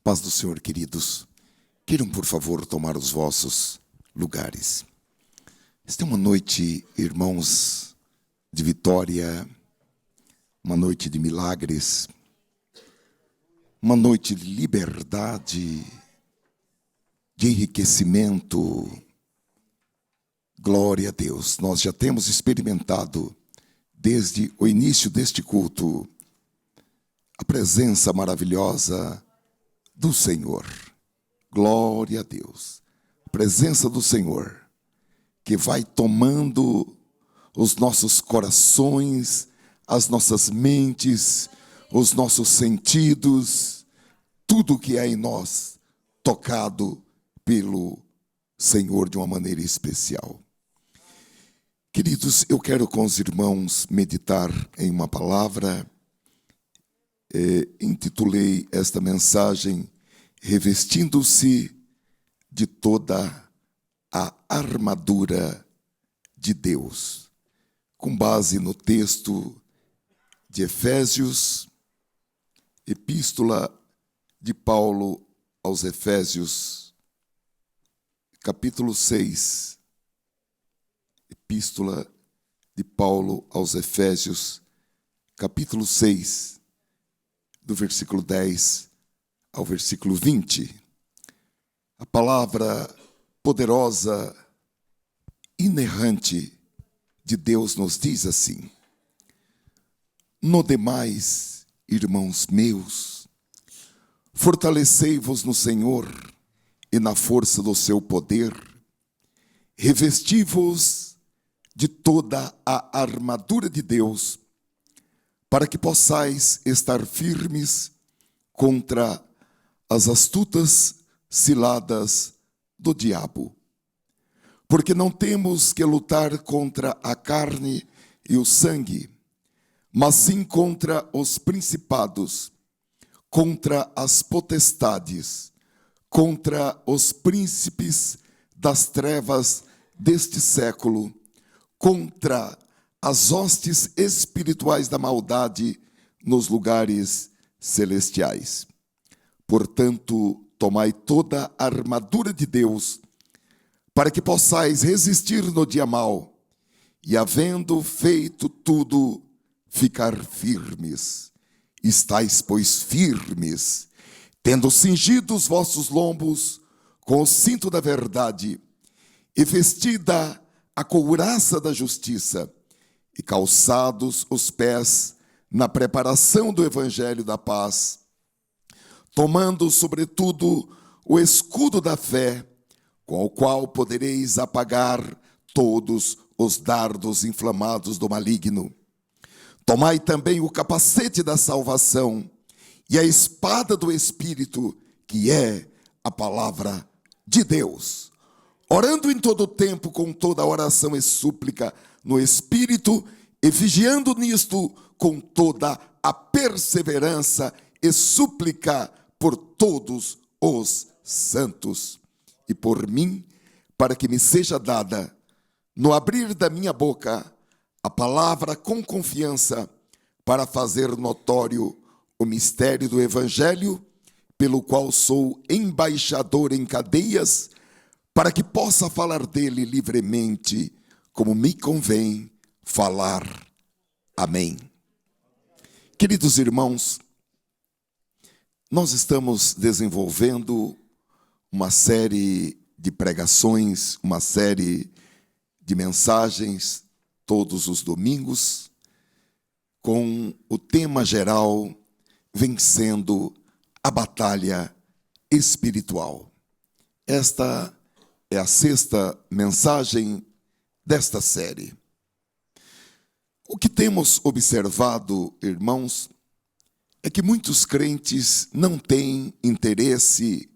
Paz do Senhor, queridos. Queiram, por favor, tomar os vossos lugares. Esta é uma noite, irmãos, de vitória, uma noite de milagres, uma noite de liberdade, de enriquecimento. Glória a Deus. Nós já temos experimentado, desde o início deste culto, a presença maravilhosa do Senhor. Glória a Deus. A presença do Senhor, que vai tomando os nossos corações, as nossas mentes, os nossos sentidos, tudo que há em nós, tocado pelo Senhor de uma maneira especial. Queridos, eu quero com os irmãos meditar em uma palavra. Intitulei esta mensagem Revestindo-se de toda a armadura de Deus, com base no texto de Efésios, Epístola de Paulo aos Efésios, capítulo 6, Epístola de Paulo aos Efésios, capítulo 6, do versículo 10 ao versículo 20. A palavra poderosa, inerrante de Deus nos diz assim: no demais, irmãos meus, fortalecei-vos no Senhor e na força do seu poder, revesti-vos de toda a armadura de Deus, para que possais estar firmes contra as astutas ciladas do diabo. Porque não temos que lutar contra a carne e o sangue, mas sim contra os principados, contra as potestades, contra os príncipes das trevas deste século, contra as hostes espirituais da maldade nos lugares celestiais. Portanto, tomai toda a armadura de Deus, para que possais resistir no dia mau, e havendo feito tudo, ficar firmes. Estais, pois, firmes, tendo cingido os vossos lombos com o cinto da verdade, e vestida a couraça da justiça, e calçados os pés na preparação do evangelho da paz, tomando sobretudo o escudo da fé, com o qual podereis apagar todos os dardos inflamados do maligno. Tomai também o capacete da salvação e a espada do Espírito, que é a palavra de Deus, orando em todo o tempo com toda oração e súplica no Espírito, e vigiando nisto com toda a perseverança e súplica por todos os santos, e por mim, para que me seja dada, no abrir da minha boca, a palavra com confiança, para fazer notório o mistério do Evangelho, pelo qual sou embaixador em cadeias, para que possa falar dele livremente, como me convém falar. Amém. Queridos irmãos, nós estamos desenvolvendo uma série de pregações, uma série de mensagens, todos os domingos, com o tema geral, vencendo a batalha espiritual. Esta é a 6ª mensagem desta série. O que temos observado, irmãos, é que muitos crentes não têm interesse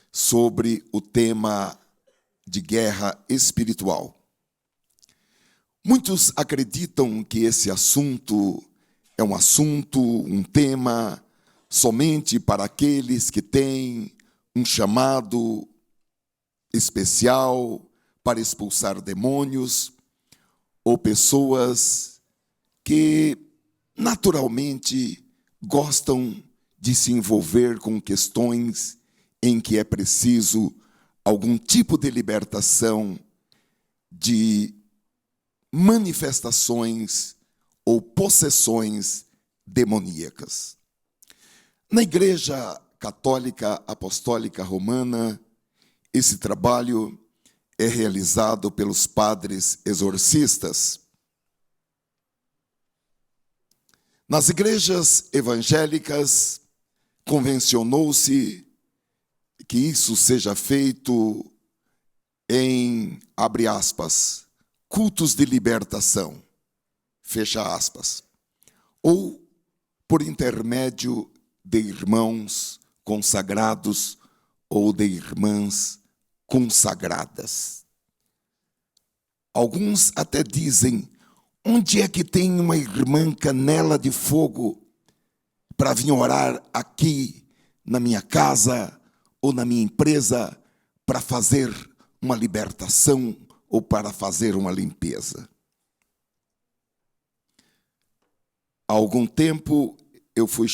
sobre o tema de guerra espiritual. Muitos acreditam que esse assunto é um tema somente para aqueles que têm um chamado especial para expulsar demônios, ou pessoas que naturalmente gostam de se envolver com questões em que é preciso algum tipo de libertação de manifestações ou possessões demoníacas. Na Igreja Católica Apostólica Romana, esse trabalho é realizado pelos padres exorcistas. Nas igrejas evangélicas, convencionou-se que isso seja feito em, abre aspas, cultos de libertação, fecha aspas, ou por intermédio de irmãos consagrados ou de irmãs consagradas. Alguns até dizem: onde é que tem uma irmã canela de fogo para vir orar aqui na minha casa ou na minha empresa para fazer uma libertação ou para fazer uma limpeza? Há algum tempo eu fui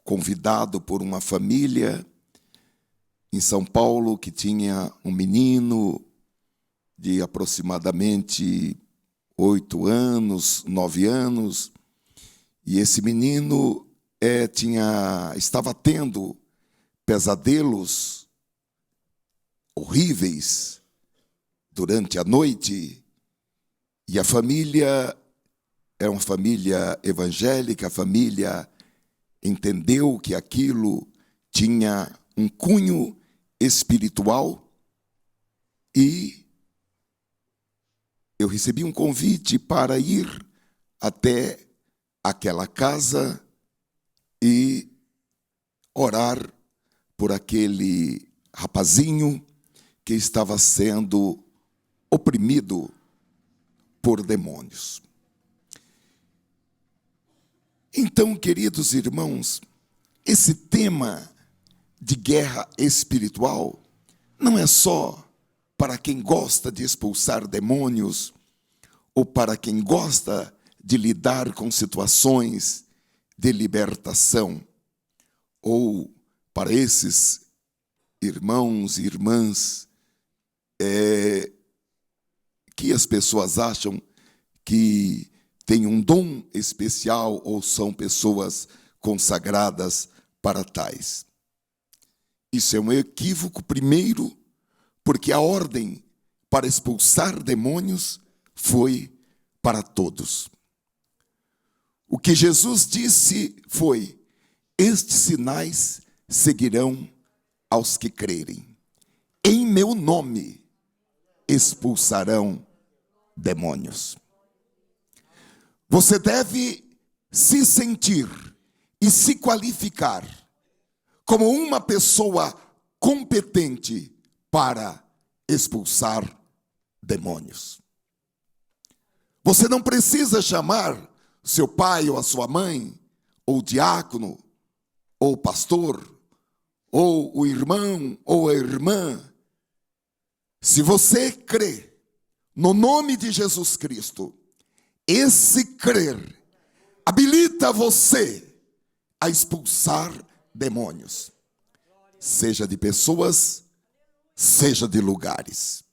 convidado por uma família em São Paulo que tinha um menino de aproximadamente 8 anos, 9 anos, e esse menino estava tendo pesadelos horríveis durante a noite, e a família era uma família evangélica, a família entendeu que aquilo tinha um cunho espiritual, e eu recebi um convite para ir até aquela casa e orar por aquele rapazinho que estava sendo oprimido por demônios. Então, queridos irmãos, esse tema de guerra espiritual não é só para quem gosta de expulsar demônios ou para quem gosta de lidar com situações de libertação, ou para esses irmãos e irmãs que as pessoas acham que têm um dom especial ou são pessoas consagradas para tais. Isso é um equívoco, primeiro, porque a ordem para expulsar demônios foi para todos. O que Jesus disse foi: estes sinais seguirão aos que crerem. Em meu nome expulsarão demônios. Você deve se sentir e se qualificar como uma pessoa competente para expulsar demônios. Você não precisa chamar seu pai ou a sua mãe, ou o diácono, ou o pastor, ou o irmão, ou a irmã. Se você crê no nome de Jesus Cristo, esse crer habilita você a expulsar demônios, seja de pessoas, seja de lugares.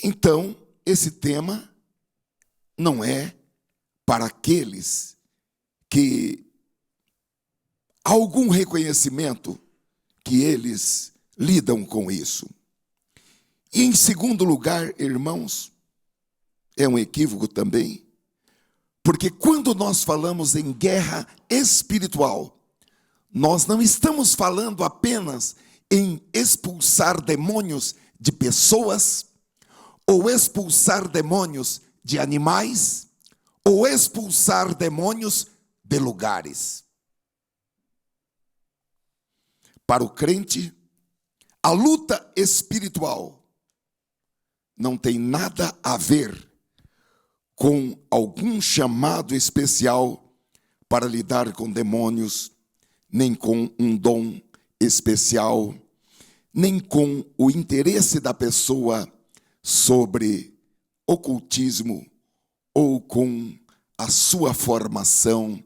Então, esse tema não é para aqueles que há algum reconhecimento que eles lidam com isso. E em segundo lugar, irmãos, é um equívoco também, porque quando nós falamos em guerra espiritual, nós não estamos falando apenas em expulsar demônios de pessoas, ou expulsar demônios de animais, ou expulsar demônios de lugares. Para o crente, a luta espiritual não tem nada a ver com algum chamado especial para lidar com demônios, nem com um dom especial, nem com o interesse da pessoa sobre ocultismo ou com a sua formação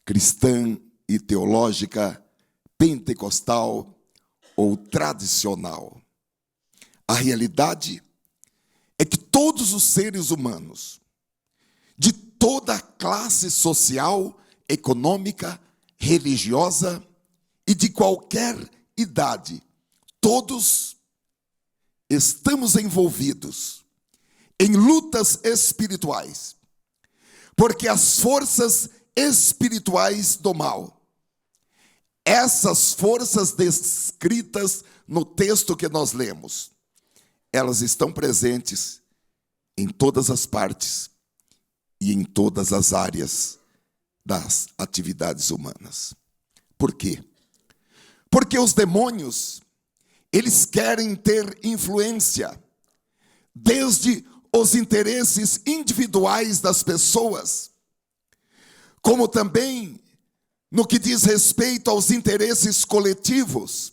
cristã e teológica pentecostal ou tradicional. A realidade é que todos os seres humanos, de toda a classe social, econômica, religiosa e de qualquer idade, todos estamos envolvidos em lutas espirituais, porque as forças espirituais do mal, essas forças descritas no texto que nós lemos, elas estão presentes em todas as partes e em todas as áreas das atividades humanas. Por quê? Porque os demônios, eles querem ter influência desde os interesses individuais das pessoas, como também no que diz respeito aos interesses coletivos.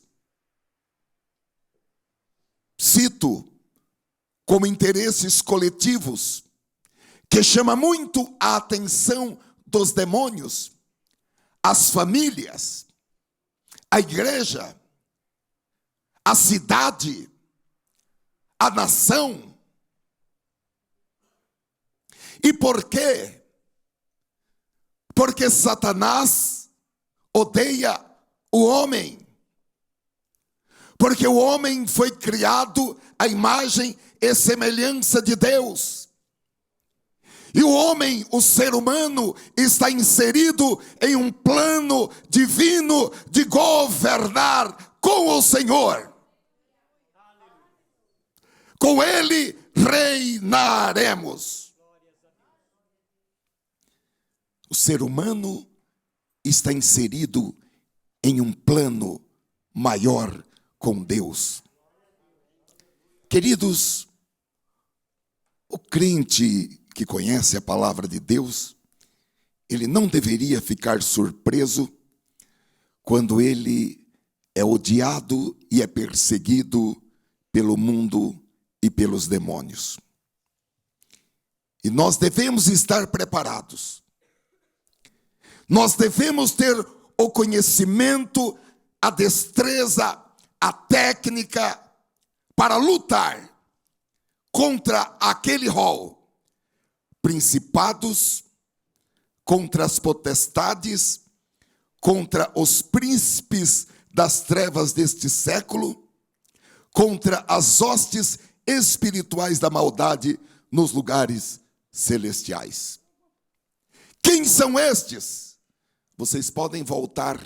Cito como interesses coletivos, que chama muito a atenção dos demônios, as famílias, a igreja, a cidade, a nação. E por quê? Porque Satanás odeia o homem. Porque o homem foi criado à imagem e semelhança de Deus. E o homem, o ser humano, está inserido em um plano divino de governar com o Senhor. Com Ele reinaremos. O ser humano está inserido em um plano maior com Deus. Queridos, o crente que conhece a palavra de Deus, ele não deveria ficar surpreso quando ele é odiado e é perseguido pelo mundo e pelos demônios. E nós devemos estar preparados. Nós devemos ter o conhecimento, a destreza, a técnica para lutar contra aquele rol. Principados, contra as potestades, contra os príncipes das trevas deste século, contra as hostes espirituais da maldade nos lugares celestiais. Quem são estes? Vocês podem voltar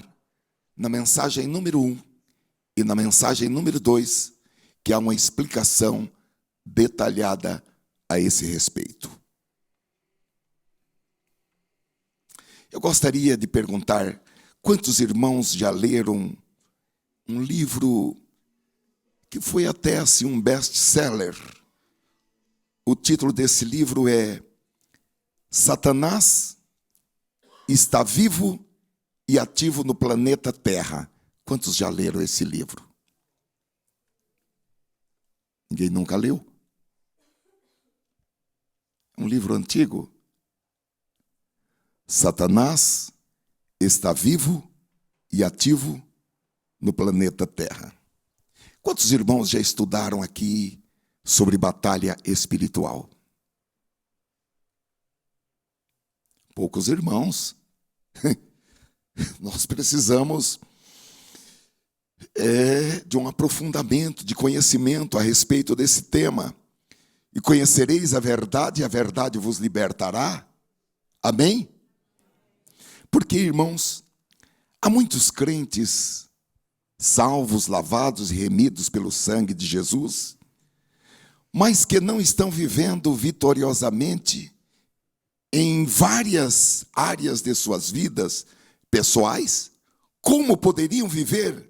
na mensagem número 1 e na mensagem número 2, que há uma explicação detalhada a esse respeito. Eu gostaria de perguntar, quantos irmãos já leram um livro que foi até assim um best-seller? O título desse livro é Satanás está vivo e ativo no planeta Terra. Quantos já leram esse livro? Ninguém nunca leu? Um livro antigo. Satanás está vivo e ativo no planeta Terra. Quantos irmãos já estudaram aqui sobre batalha espiritual? Poucos irmãos. Nós precisamos de um aprofundamento, de conhecimento a respeito desse tema. E conhecereis a verdade vos libertará. Amém? Porque, irmãos, há muitos crentes salvos, lavados e remidos pelo sangue de Jesus, mas que não estão vivendo vitoriosamente em várias áreas de suas vidas pessoais. Como poderiam viver?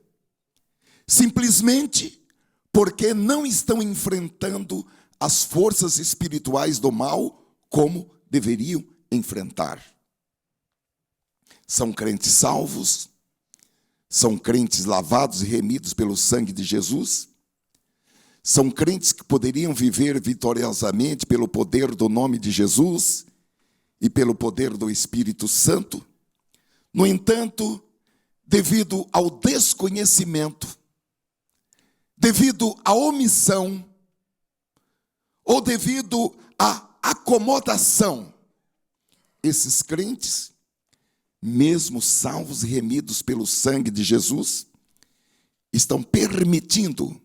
Simplesmente porque não estão enfrentando as forças espirituais do mal como deveriam enfrentar. São crentes salvos, são crentes lavados e remidos pelo sangue de Jesus, são crentes que poderiam viver vitoriosamente pelo poder do nome de Jesus e pelo poder do Espírito Santo. No entanto, devido ao desconhecimento, devido à omissão, ou devido à acomodação, esses crentes, mesmo salvos e remidos pelo sangue de Jesus, estão permitindo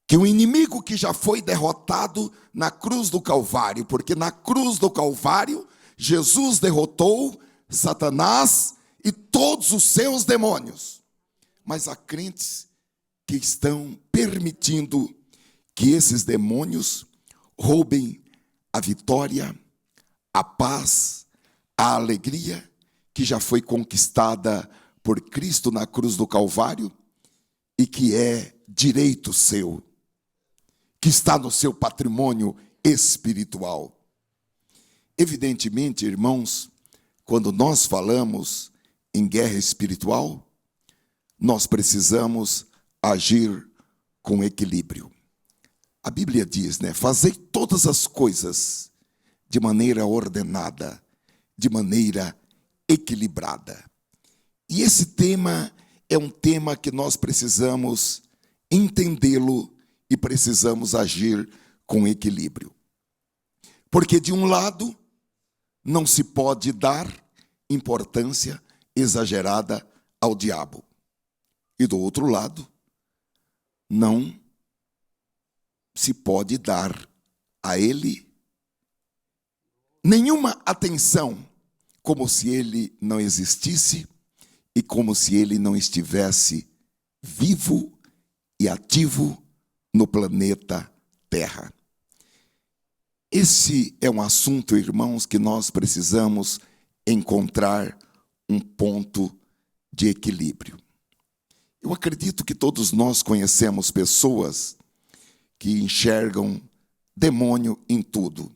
que o inimigo que já foi derrotado na cruz do Calvário, porque na cruz do Calvário, Jesus derrotou Satanás e todos os seus demônios. Mas há crentes que estão permitindo que esses demônios roubem a vitória, a paz, a alegria que já foi conquistada por Cristo na cruz do Calvário e que é direito seu, que está no seu patrimônio espiritual. Evidentemente, irmãos, quando nós falamos em guerra espiritual, nós precisamos agir com equilíbrio. A Bíblia diz, fazei todas as coisas de maneira ordenada, de maneira equilibrada. E esse tema é um tema que nós precisamos entendê-lo e precisamos agir com equilíbrio. Porque de um lado, não se pode dar importância exagerada ao diabo. E do outro lado, não se pode dar a ele nenhuma atenção, como se ele não existisse e como se ele não estivesse vivo e ativo no planeta Terra. Esse é um assunto, irmãos, que nós precisamos encontrar um ponto de equilíbrio. Eu acredito que todos nós conhecemos pessoas que enxergam demônio em tudo.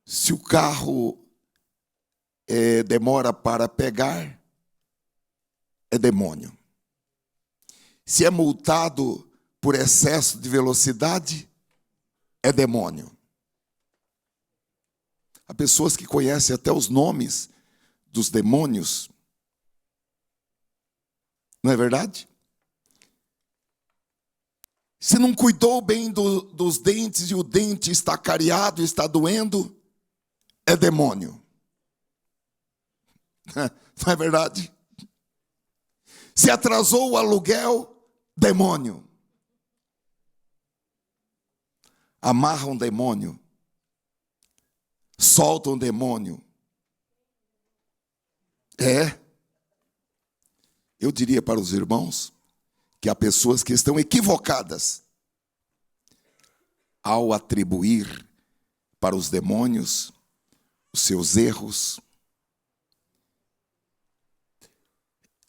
Se o carro demora para pegar, é demônio. Se é multado por excesso de velocidade, é demônio. Há pessoas que conhecem até os nomes dos demônios. Não é verdade? Se não cuidou bem dos dentes e o dente está cariado, está doendo, é demônio. Não é verdade? Se atrasou o aluguel, demônio. Amarra um demônio. Solta um demônio. Eu diria para os irmãos que há pessoas que estão equivocadas ao atribuir para os demônios os seus erros.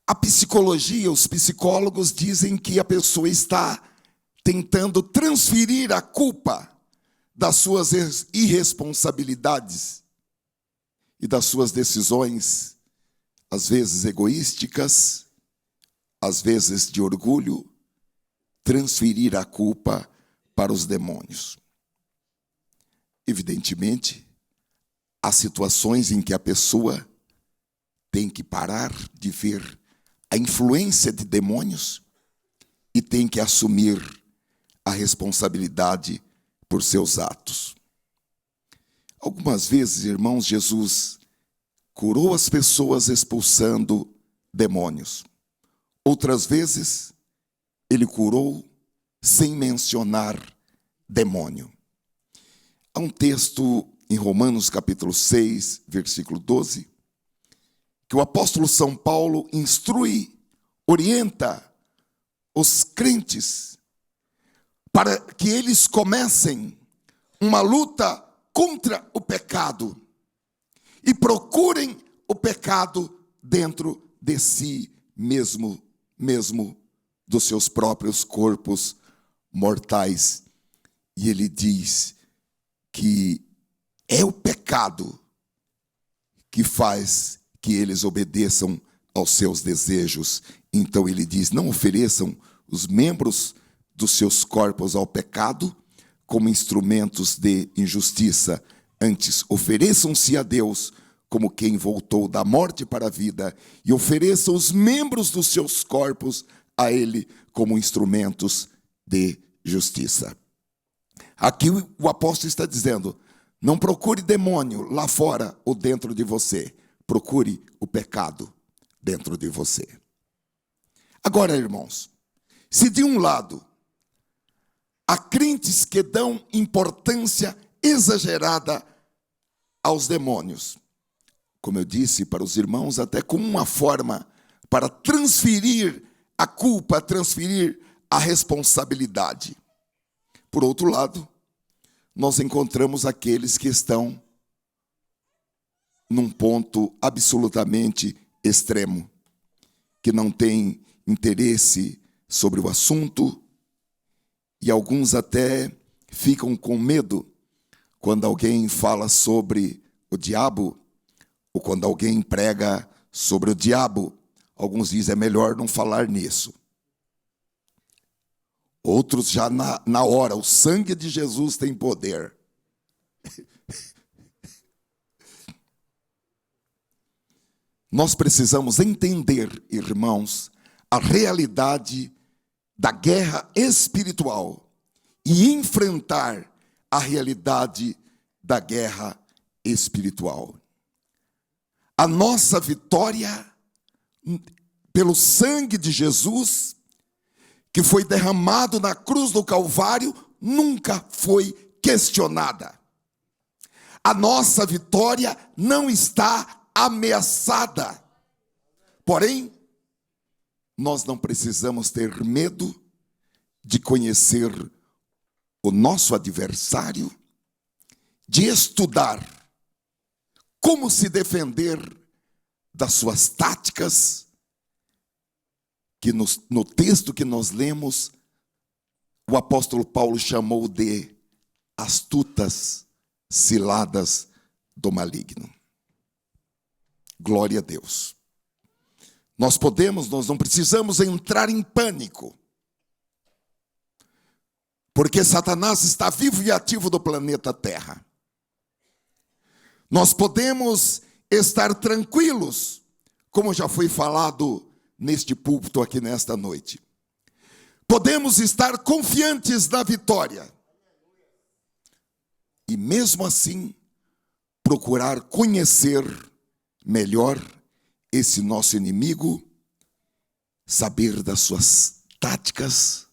A psicologia, os psicólogos dizem que a pessoa está tentando transferir a culpa das suas irresponsabilidades e das suas decisões, às vezes egoísticas, às vezes de orgulho, transferir a culpa para os demônios. Evidentemente, há situações em que a pessoa tem que parar de ver a influência de demônios e tem que assumir a responsabilidade por seus atos. Algumas vezes, irmãos, Jesus curou as pessoas expulsando demônios. Outras vezes, ele curou sem mencionar demônio. Há um texto em Romanos capítulo 6, versículo 12, que o apóstolo São Paulo instrui, orienta os crentes para que eles comecem uma luta contra o pecado e procurem o pecado dentro de si mesmo dos seus próprios corpos mortais. E ele diz que é o pecado que faz que eles obedeçam aos seus desejos. Então ele diz, não ofereçam os membros dos seus corpos ao pecado como instrumentos de injustiça. Antes, ofereçam-se a Deus como quem voltou da morte para a vida, e ofereça os membros dos seus corpos a ele como instrumentos de justiça. Aqui o apóstolo está dizendo: não procure demônio lá fora ou dentro de você. Procure o pecado dentro de você. Agora, irmãos, se de um lado há crentes que dão importância exagerada aos demônios, como eu disse para os irmãos, até como uma forma para transferir a culpa, transferir a responsabilidade. Por outro lado, nós encontramos aqueles que estão num ponto absolutamente extremo, que não têm interesse sobre o assunto, e alguns até ficam com medo quando alguém fala sobre o diabo, ou quando alguém prega sobre o diabo. Alguns dizem: é melhor não falar nisso. Outros já na hora: o sangue de Jesus tem poder. Nós precisamos entender, irmãos, a realidade da guerra espiritual e enfrentar a realidade da guerra espiritual. A nossa vitória pelo sangue de Jesus, que foi derramado na cruz do Calvário, nunca foi questionada. A nossa vitória não está ameaçada. Porém, nós não precisamos ter medo de conhecer o nosso adversário, de estudar como se defender das suas táticas, que no texto que nós lemos, o apóstolo Paulo chamou de astutas ciladas do maligno. Glória a Deus. Nós não precisamos entrar em pânico, porque Satanás está vivo e ativo do planeta Terra. Nós podemos estar tranquilos, como já foi falado neste púlpito aqui nesta noite. Podemos estar confiantes na vitória. E mesmo assim, procurar conhecer melhor esse nosso inimigo, saber das suas táticas,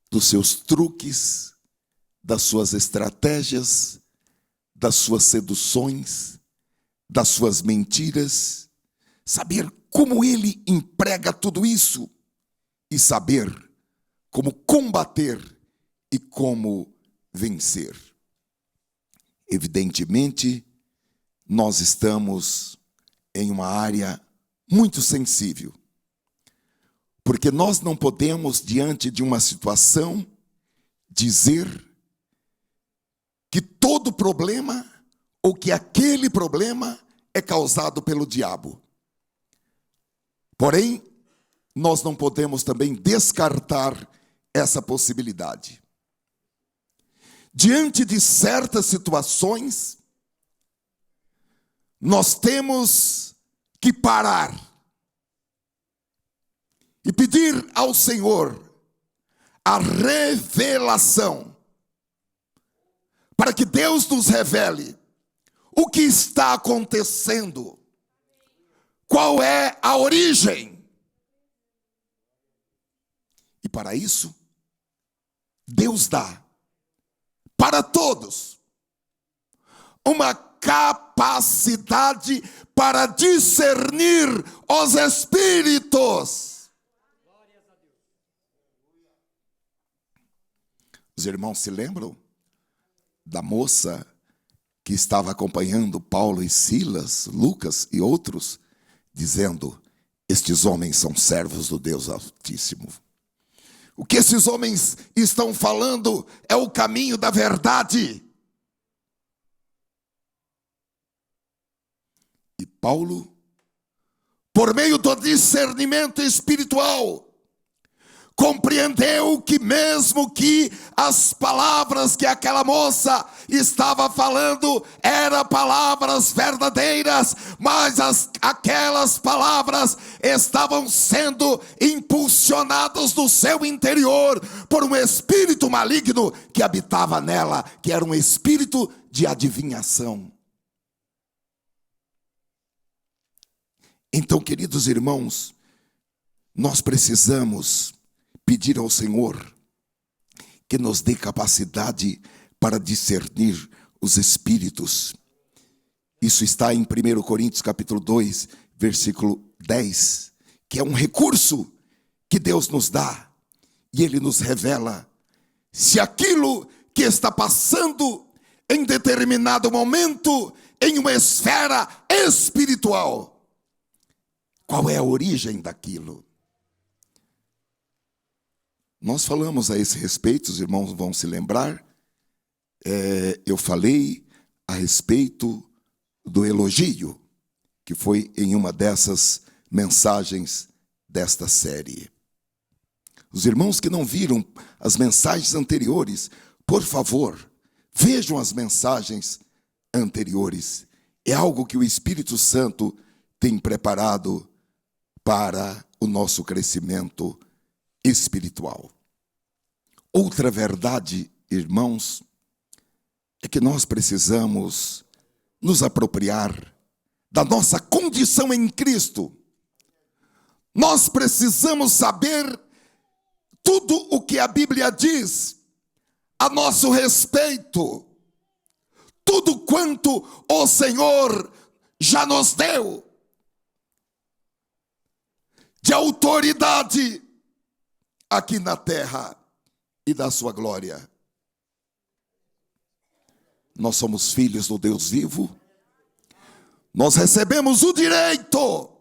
dos seus truques, das suas estratégias, das suas seduções, das suas mentiras, saber como ele emprega tudo isso e saber como combater e como vencer. Evidentemente, nós estamos em uma área muito sensível, porque nós não podemos, diante de uma situação, dizer que todo problema ou que aquele problema é causado pelo diabo. Porém, nós não podemos também descartar essa possibilidade. Diante de certas situações, nós temos que parar e pedir ao Senhor a revelação, para que Deus nos revele o que está acontecendo, qual é a origem. E para isso, Deus dá para todos uma capacidade para discernir os espíritos. Os irmãos se lembram da moça que estava acompanhando Paulo e Silas, Lucas e outros, dizendo: estes homens são servos do Deus Altíssimo. O que esses homens estão falando é o caminho da verdade. E Paulo, por meio do discernimento espiritual, compreendeu que mesmo que as palavras que aquela moça estava falando eram palavras verdadeiras, mas aquelas palavras estavam sendo impulsionadas no seu interior por um espírito maligno que habitava nela, que era um espírito de adivinhação. Então, queridos irmãos, nós precisamos pedir ao Senhor que nos dê capacidade para discernir os espíritos. Isso está em 1 Coríntios capítulo 2, versículo 10, que é um recurso que Deus nos dá, e Ele nos revela se aquilo que está passando em determinado momento em uma esfera espiritual, qual é a origem daquilo? Nós falamos a esse respeito, os irmãos vão se lembrar. Eu falei a respeito do elogio, que foi em uma dessas mensagens desta série. Os irmãos que não viram as mensagens anteriores, por favor, vejam as mensagens anteriores. É algo que o Espírito Santo tem preparado para o nosso crescimento espiritual. Outra verdade, irmãos, é que nós precisamos nos apropriar da nossa condição em Cristo. Nós precisamos saber tudo o que a Bíblia diz a nosso respeito, tudo quanto o Senhor já nos deu de autoridade aqui na terra e da sua glória. Nós somos filhos do Deus vivo. Nós recebemos o direito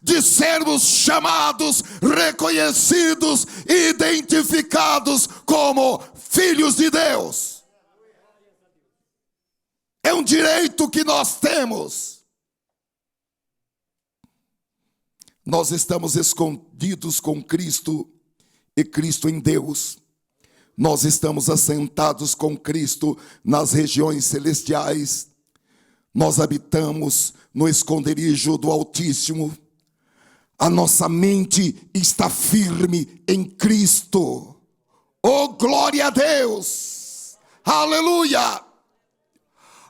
de sermos chamados, reconhecidos e identificados como filhos de Deus. É um direito que nós temos. Nós estamos escondidos com Cristo e Cristo em Deus. Nós estamos assentados com Cristo nas regiões celestiais. Nós habitamos no esconderijo do Altíssimo. A nossa mente está firme em Cristo. Oh, glória a Deus! Aleluia!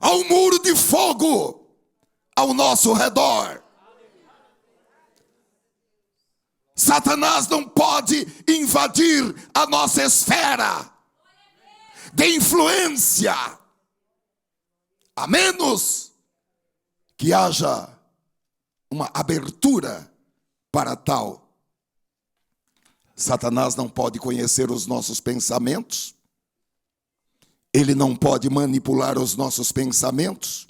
Há um muro de fogo ao nosso redor. Satanás não pode invadir a nossa esfera de influência, a menos que haja uma abertura para tal. Satanás não pode conhecer os nossos pensamentos, ele não pode manipular os nossos pensamentos,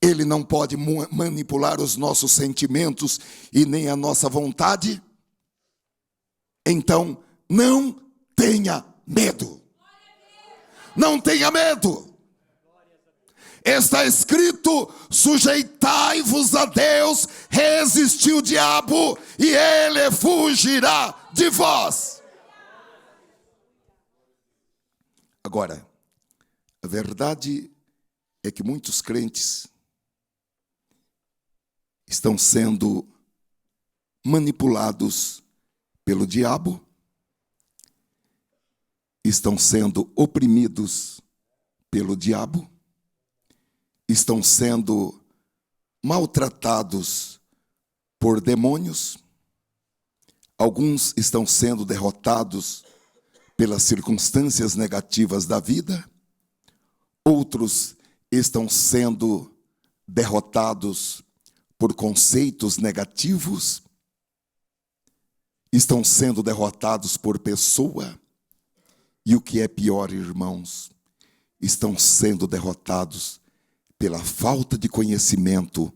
ele não pode manipular os nossos sentimentos e nem a nossa vontade. Então, não tenha medo. Não tenha medo. Está escrito: sujeitai-vos a Deus, resistir o diabo e ele fugirá de vós. Agora, a verdade é que muitos crentes estão sendo manipulados pelo diabo, estão sendo oprimidos pelo diabo, estão sendo maltratados por demônios, alguns estão sendo derrotados pelas circunstâncias negativas da vida, outros estão sendo derrotados por conceitos negativos, estão sendo derrotados por pessoa, e o que é pior, irmãos, estão sendo derrotados pela falta de conhecimento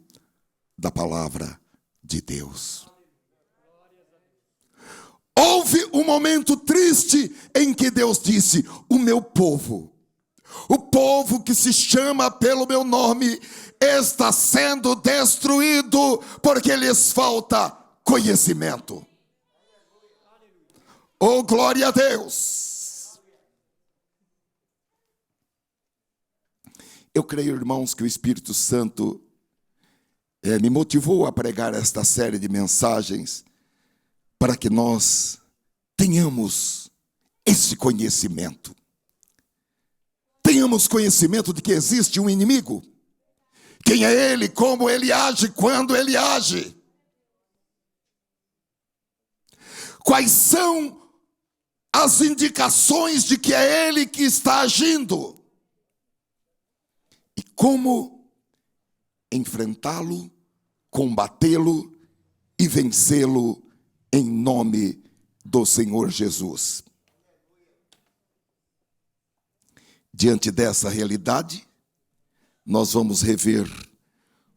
da palavra de Deus. Houve um momento triste em que Deus disse: o meu povo, o povo que se chama pelo meu nome, está sendo destruído porque lhes falta conhecimento. Oh, glória a Deus! Eu creio, irmãos, que o Espírito Santo me motivou a pregar esta série de mensagens para que nós tenhamos esse conhecimento. Tenhamos conhecimento de que existe um inimigo. Quem é ele, como ele age, quando ele age. Quais são as indicações de que é ele que está agindo. E como enfrentá-lo, combatê-lo e vencê-lo em nome do Senhor Jesus. Diante dessa realidade, nós vamos rever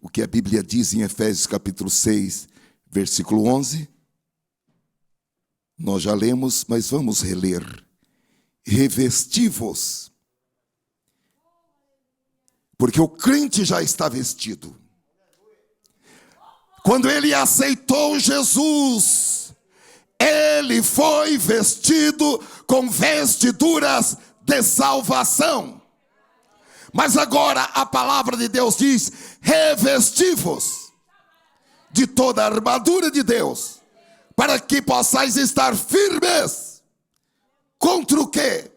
o que a Bíblia diz em Efésios capítulo 6, versículo 11. Nós já lemos, mas vamos reler. Revesti-vos. Porque o crente já está vestido. Quando ele aceitou Jesus, ele foi vestido com vestiduras de salvação. Mas agora a palavra de Deus diz: revesti-vos de toda a armadura de Deus, para que possais estar firmes. Contra o quê?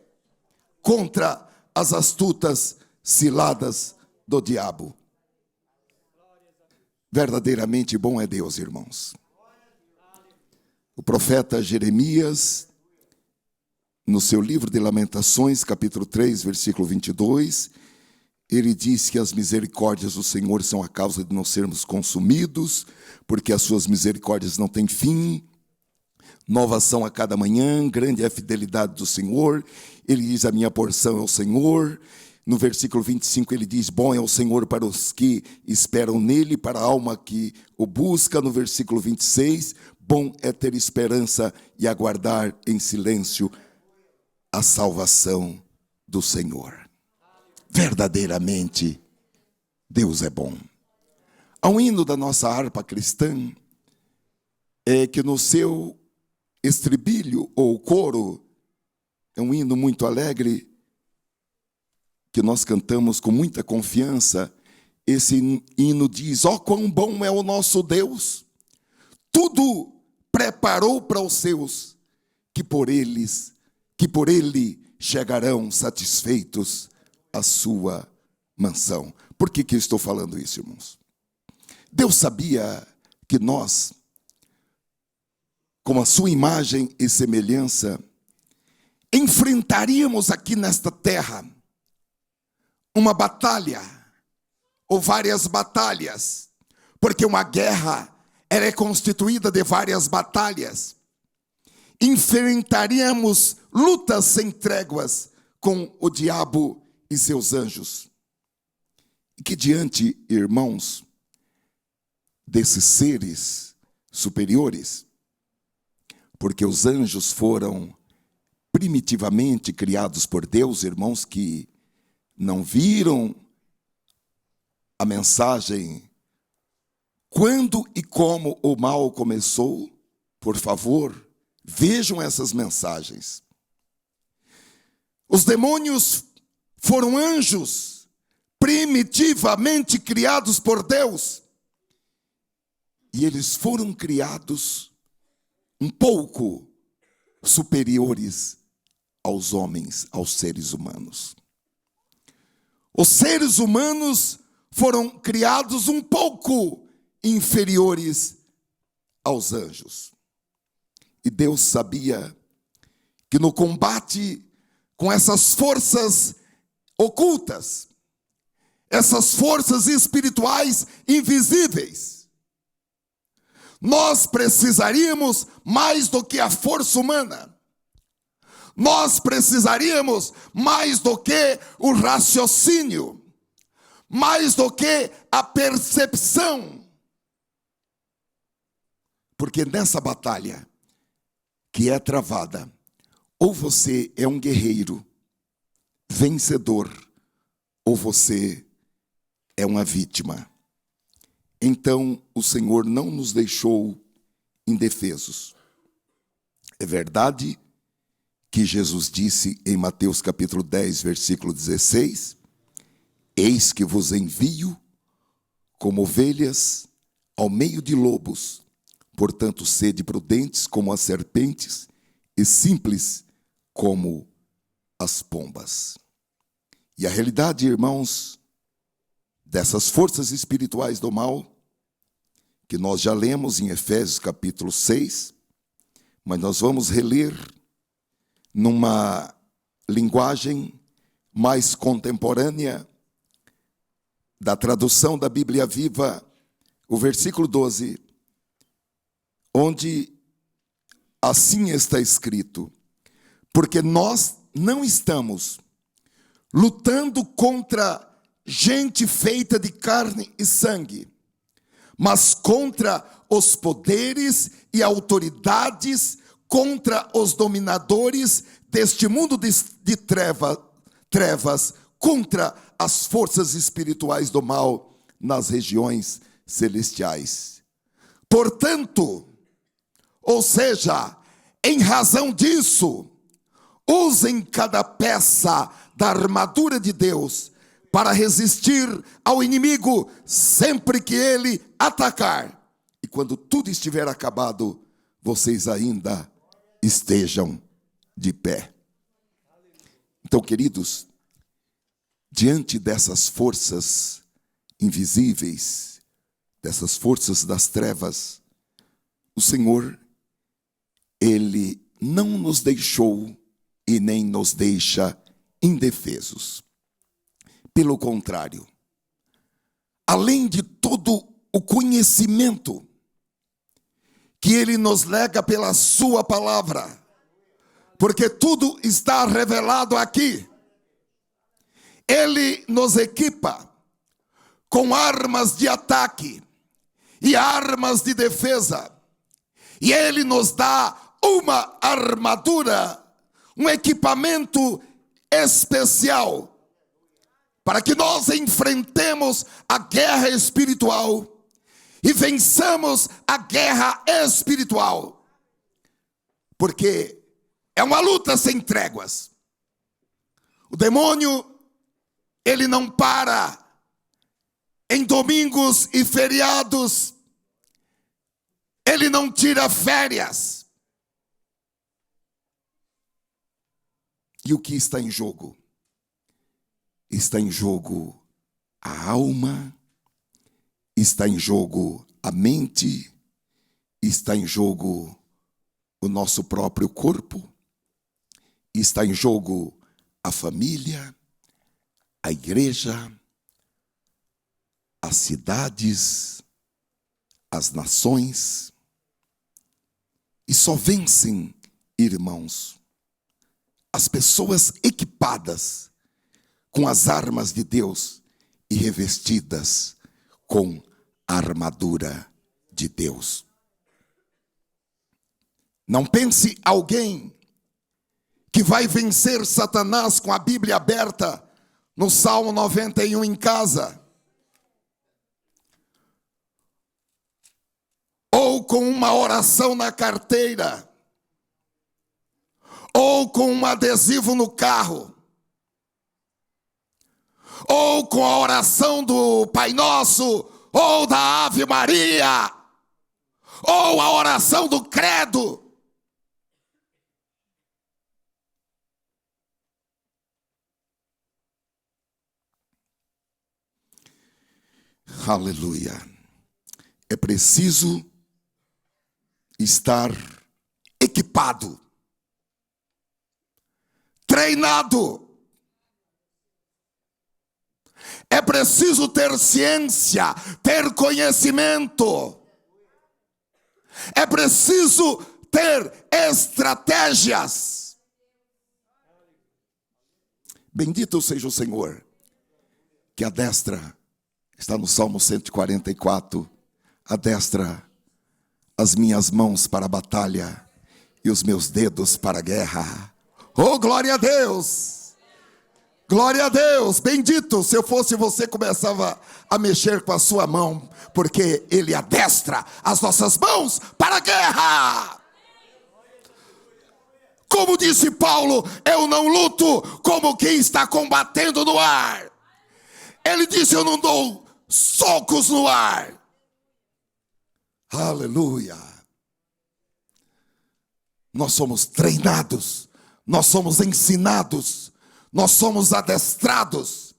Contra as astutas ciladas do diabo. Verdadeiramente bom é Deus, irmãos. O profeta Jeremias, no seu livro de Lamentações, capítulo 3, versículo 22, ele diz que as misericórdias do Senhor são a causa de não sermos consumidos, porque as suas misericórdias não têm fim, novas são a cada manhã, grande é a fidelidade do Senhor. Ele diz: a minha porção é o Senhor. No versículo 25 ele diz: bom é o Senhor para os que esperam nele, para a alma que o busca. No versículo 26, bom é ter esperança e aguardar em silêncio a salvação do Senhor. Verdadeiramente, Deus é bom. Há um hino da nossa harpa cristã, que no seu estribilho ou coro, é um hino muito alegre, que nós cantamos com muita confiança. Esse hino diz: ó, quão bom é o nosso Deus, tudo preparou para os seus, que por ele chegarão satisfeitos à sua mansão. Por que eu estou falando isso, irmãos? Deus sabia que nós, com a sua imagem e semelhança, enfrentaríamos aqui nesta terra uma batalha, ou várias batalhas, porque uma guerra, ela é constituída de várias batalhas. Enfrentaríamos lutas sem tréguas com o diabo e seus anjos. E que diante, irmãos, desses seres superiores, porque os anjos foram primitivamente criados por Deus, irmãos, que não viram a mensagem quando e como o mal começou, por favor, vejam essas mensagens. Os demônios foram anjos primitivamente criados por Deus, e eles foram criados um pouco superiores aos homens, aos seres humanos. Os seres humanos foram criados um pouco inferiores aos anjos. E Deus sabia que no combate com essas forças ocultas, essas forças espirituais invisíveis, nós precisaríamos mais do que a força humana. Nós precisaríamos mais do que o raciocínio, mais do que a percepção. Porque nessa batalha que é travada, ou você é um guerreiro vencedor, ou você é uma vítima. Então o Senhor não nos deixou indefesos. É verdade que Jesus disse em Mateus capítulo 10, versículo 16: eis que vos envio como ovelhas ao meio de lobos, portanto sede prudentes como as serpentes e simples como as pombas. E a realidade, irmãos, dessas forças espirituais do mal, que nós já lemos em Efésios capítulo 6, mas nós vamos reler numa linguagem mais contemporânea da tradução da Bíblia Viva, o versículo 12, onde assim está escrito: porque nós não estamos lutando contra gente feita de carne e sangue, mas contra os poderes e autoridades, contra os dominadores deste mundo de trevas, contra as forças espirituais do mal nas regiões celestiais. Portanto, ou seja, em razão disso, usem cada peça da armadura de Deus para resistir ao inimigo sempre que ele atacar. E quando tudo estiver acabado, vocês ainda estejam de pé. Então, queridos, diante dessas forças invisíveis, dessas forças das trevas, o Senhor, Ele não nos deixou e nem nos deixa indefesos. Pelo contrário, além de todo o conhecimento que Ele nos lega pela sua palavra, porque tudo está revelado aqui, Ele nos equipa com armas de ataque e armas de defesa, e Ele nos dá uma armadura, um equipamento especial, para que nós enfrentemos a guerra espiritual e vençamos a guerra espiritual. Porque é uma luta sem tréguas. O demônio, ele não para em domingos e feriados. Ele não tira férias. E o que está em jogo? Está em jogo a alma, está em jogo a mente, está em jogo o nosso próprio corpo, está em jogo a família, a igreja, as cidades, as nações. E só vencem, irmãos, as pessoas equipadas com as armas de Deus e revestidas com a armadura de Deus. Não pense alguém que vai vencer Satanás com a Bíblia aberta no Salmo 91 em casa, ou com uma oração na carteira, ou com um adesivo no carro, ou com a oração do Pai Nosso, ou da Ave Maria, ou a oração do Credo. Aleluia. É preciso estar equipado, treinado. É preciso ter ciência, ter conhecimento. É preciso ter estratégias. Bendito seja o Senhor, que a destra, está no Salmo 144, adestra as minhas mãos para a batalha e os meus dedos para a guerra. Oh, glória a Deus! Glória a Deus, bendito. Se eu fosse você, começava a mexer com a sua mão, porque Ele adestra as nossas mãos para a guerra. Como disse Paulo, eu não luto como quem está combatendo no ar. Ele disse, eu não dou socos no ar. Aleluia. Nós somos treinados, nós somos ensinados, nós somos adestrados.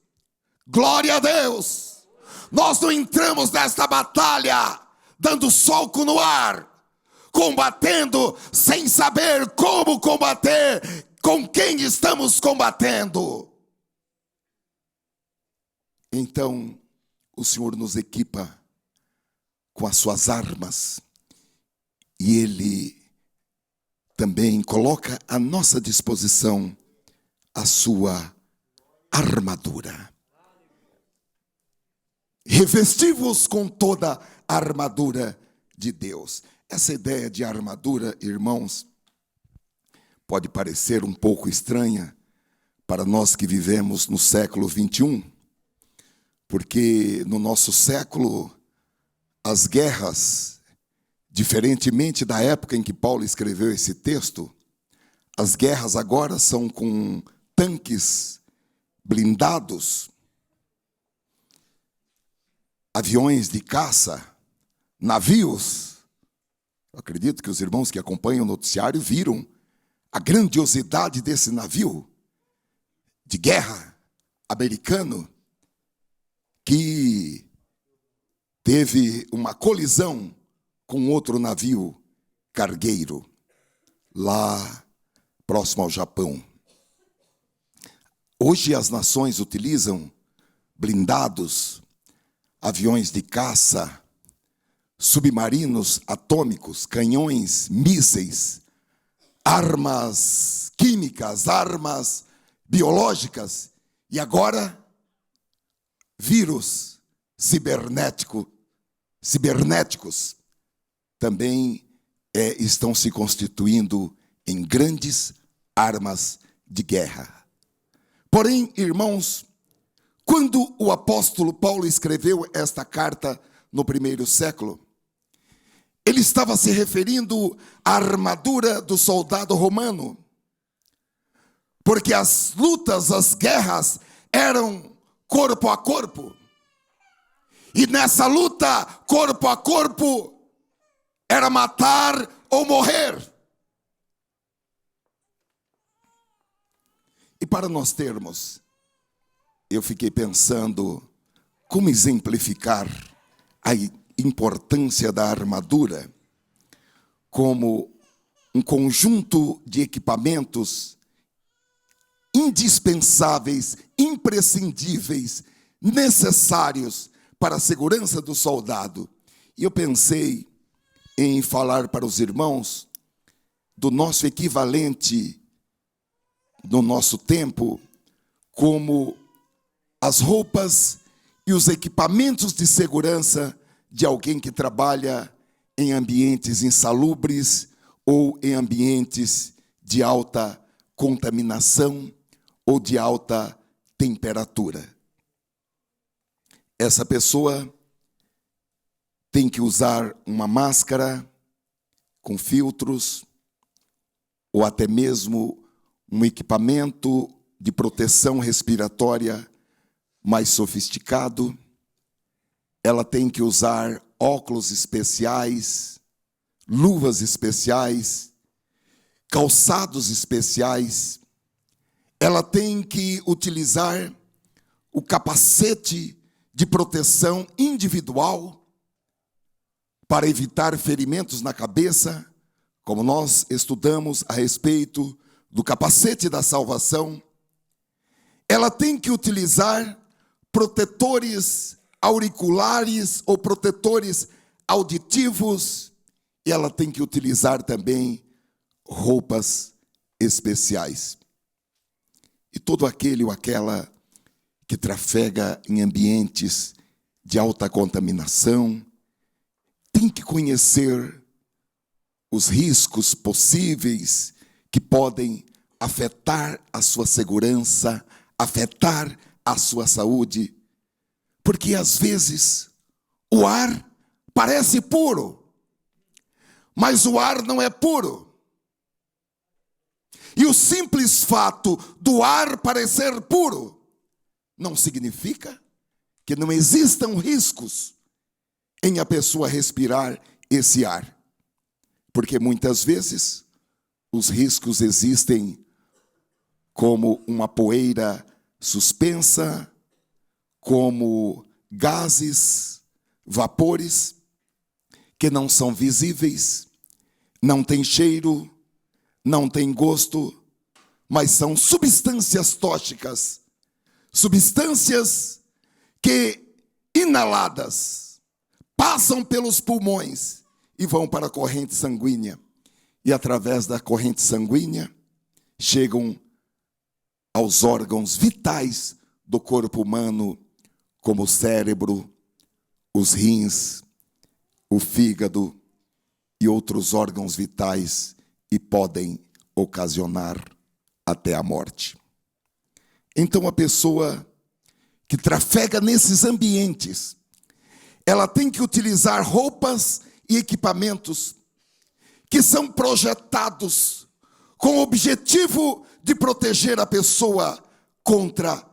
Glória a Deus. Nós não entramos nesta batalha dando soco no ar, combatendo sem saber como combater, com quem estamos combatendo. Então, o Senhor nos equipa com as suas armas e Ele também coloca à nossa disposição a sua armadura. Revesti-vos com toda a armadura de Deus. Essa ideia de armadura, irmãos, pode parecer um pouco estranha para nós que vivemos no século 21, porque no nosso século as guerras, diferentemente da época em que Paulo escreveu esse texto, as guerras agora são com tanques blindados, aviões de caça, navios. Eu acredito que os irmãos que acompanham o noticiário viram a grandiosidade desse navio de guerra americano que teve uma colisão com outro navio cargueiro lá próximo ao Japão. Hoje as nações utilizam blindados, aviões de caça, submarinos atômicos, canhões, mísseis, armas químicas, armas biológicas e agora vírus cibernéticos também estão se constituindo em grandes armas de guerra. Porém, irmãos, quando o apóstolo Paulo escreveu esta carta no primeiro século, ele estava se referindo à armadura do soldado romano, porque as lutas, as guerras eram corpo a corpo, e nessa luta, corpo a corpo, era matar ou morrer. E para nós termos, eu fiquei pensando como exemplificar a importância da armadura como um conjunto de equipamentos indispensáveis, imprescindíveis, necessários para a segurança do soldado. E eu pensei em falar para os irmãos do nosso equivalente no nosso tempo, como as roupas e os equipamentos de segurança de alguém que trabalha em ambientes insalubres ou em ambientes de alta contaminação ou de alta temperatura. Essa pessoa tem que usar uma máscara com filtros ou até mesmo um equipamento de proteção respiratória mais sofisticado. Ela tem que usar óculos especiais, luvas especiais, calçados especiais. Ela tem que utilizar o capacete de proteção individual para evitar ferimentos na cabeça, como nós estudamos a respeito do capacete da salvação. Ela tem que utilizar protetores auriculares ou protetores auditivos, e ela tem que utilizar também roupas especiais. E todo aquele ou aquela que trafega em ambientes de alta contaminação tem que conhecer os riscos possíveis que podem afetar a sua segurança, afetar a sua saúde, porque às vezes o ar parece puro, mas o ar não é puro. E o simples fato do ar parecer puro não significa que não existam riscos em a pessoa respirar esse ar. Porque muitas vezes os riscos existem como uma poeira suspensa, como gases, vapores que não são visíveis, não têm cheiro, não têm gosto, mas são substâncias tóxicas, substâncias que, inaladas, passam pelos pulmões e vão para a corrente sanguínea. E através da corrente sanguínea, chegam aos órgãos vitais do corpo humano, como o cérebro, os rins, o fígado e outros órgãos vitais, e podem ocasionar até a morte. Então a pessoa que trafega nesses ambientes, ela tem que utilizar roupas e equipamentos que são projetados com o objetivo de proteger a pessoa contra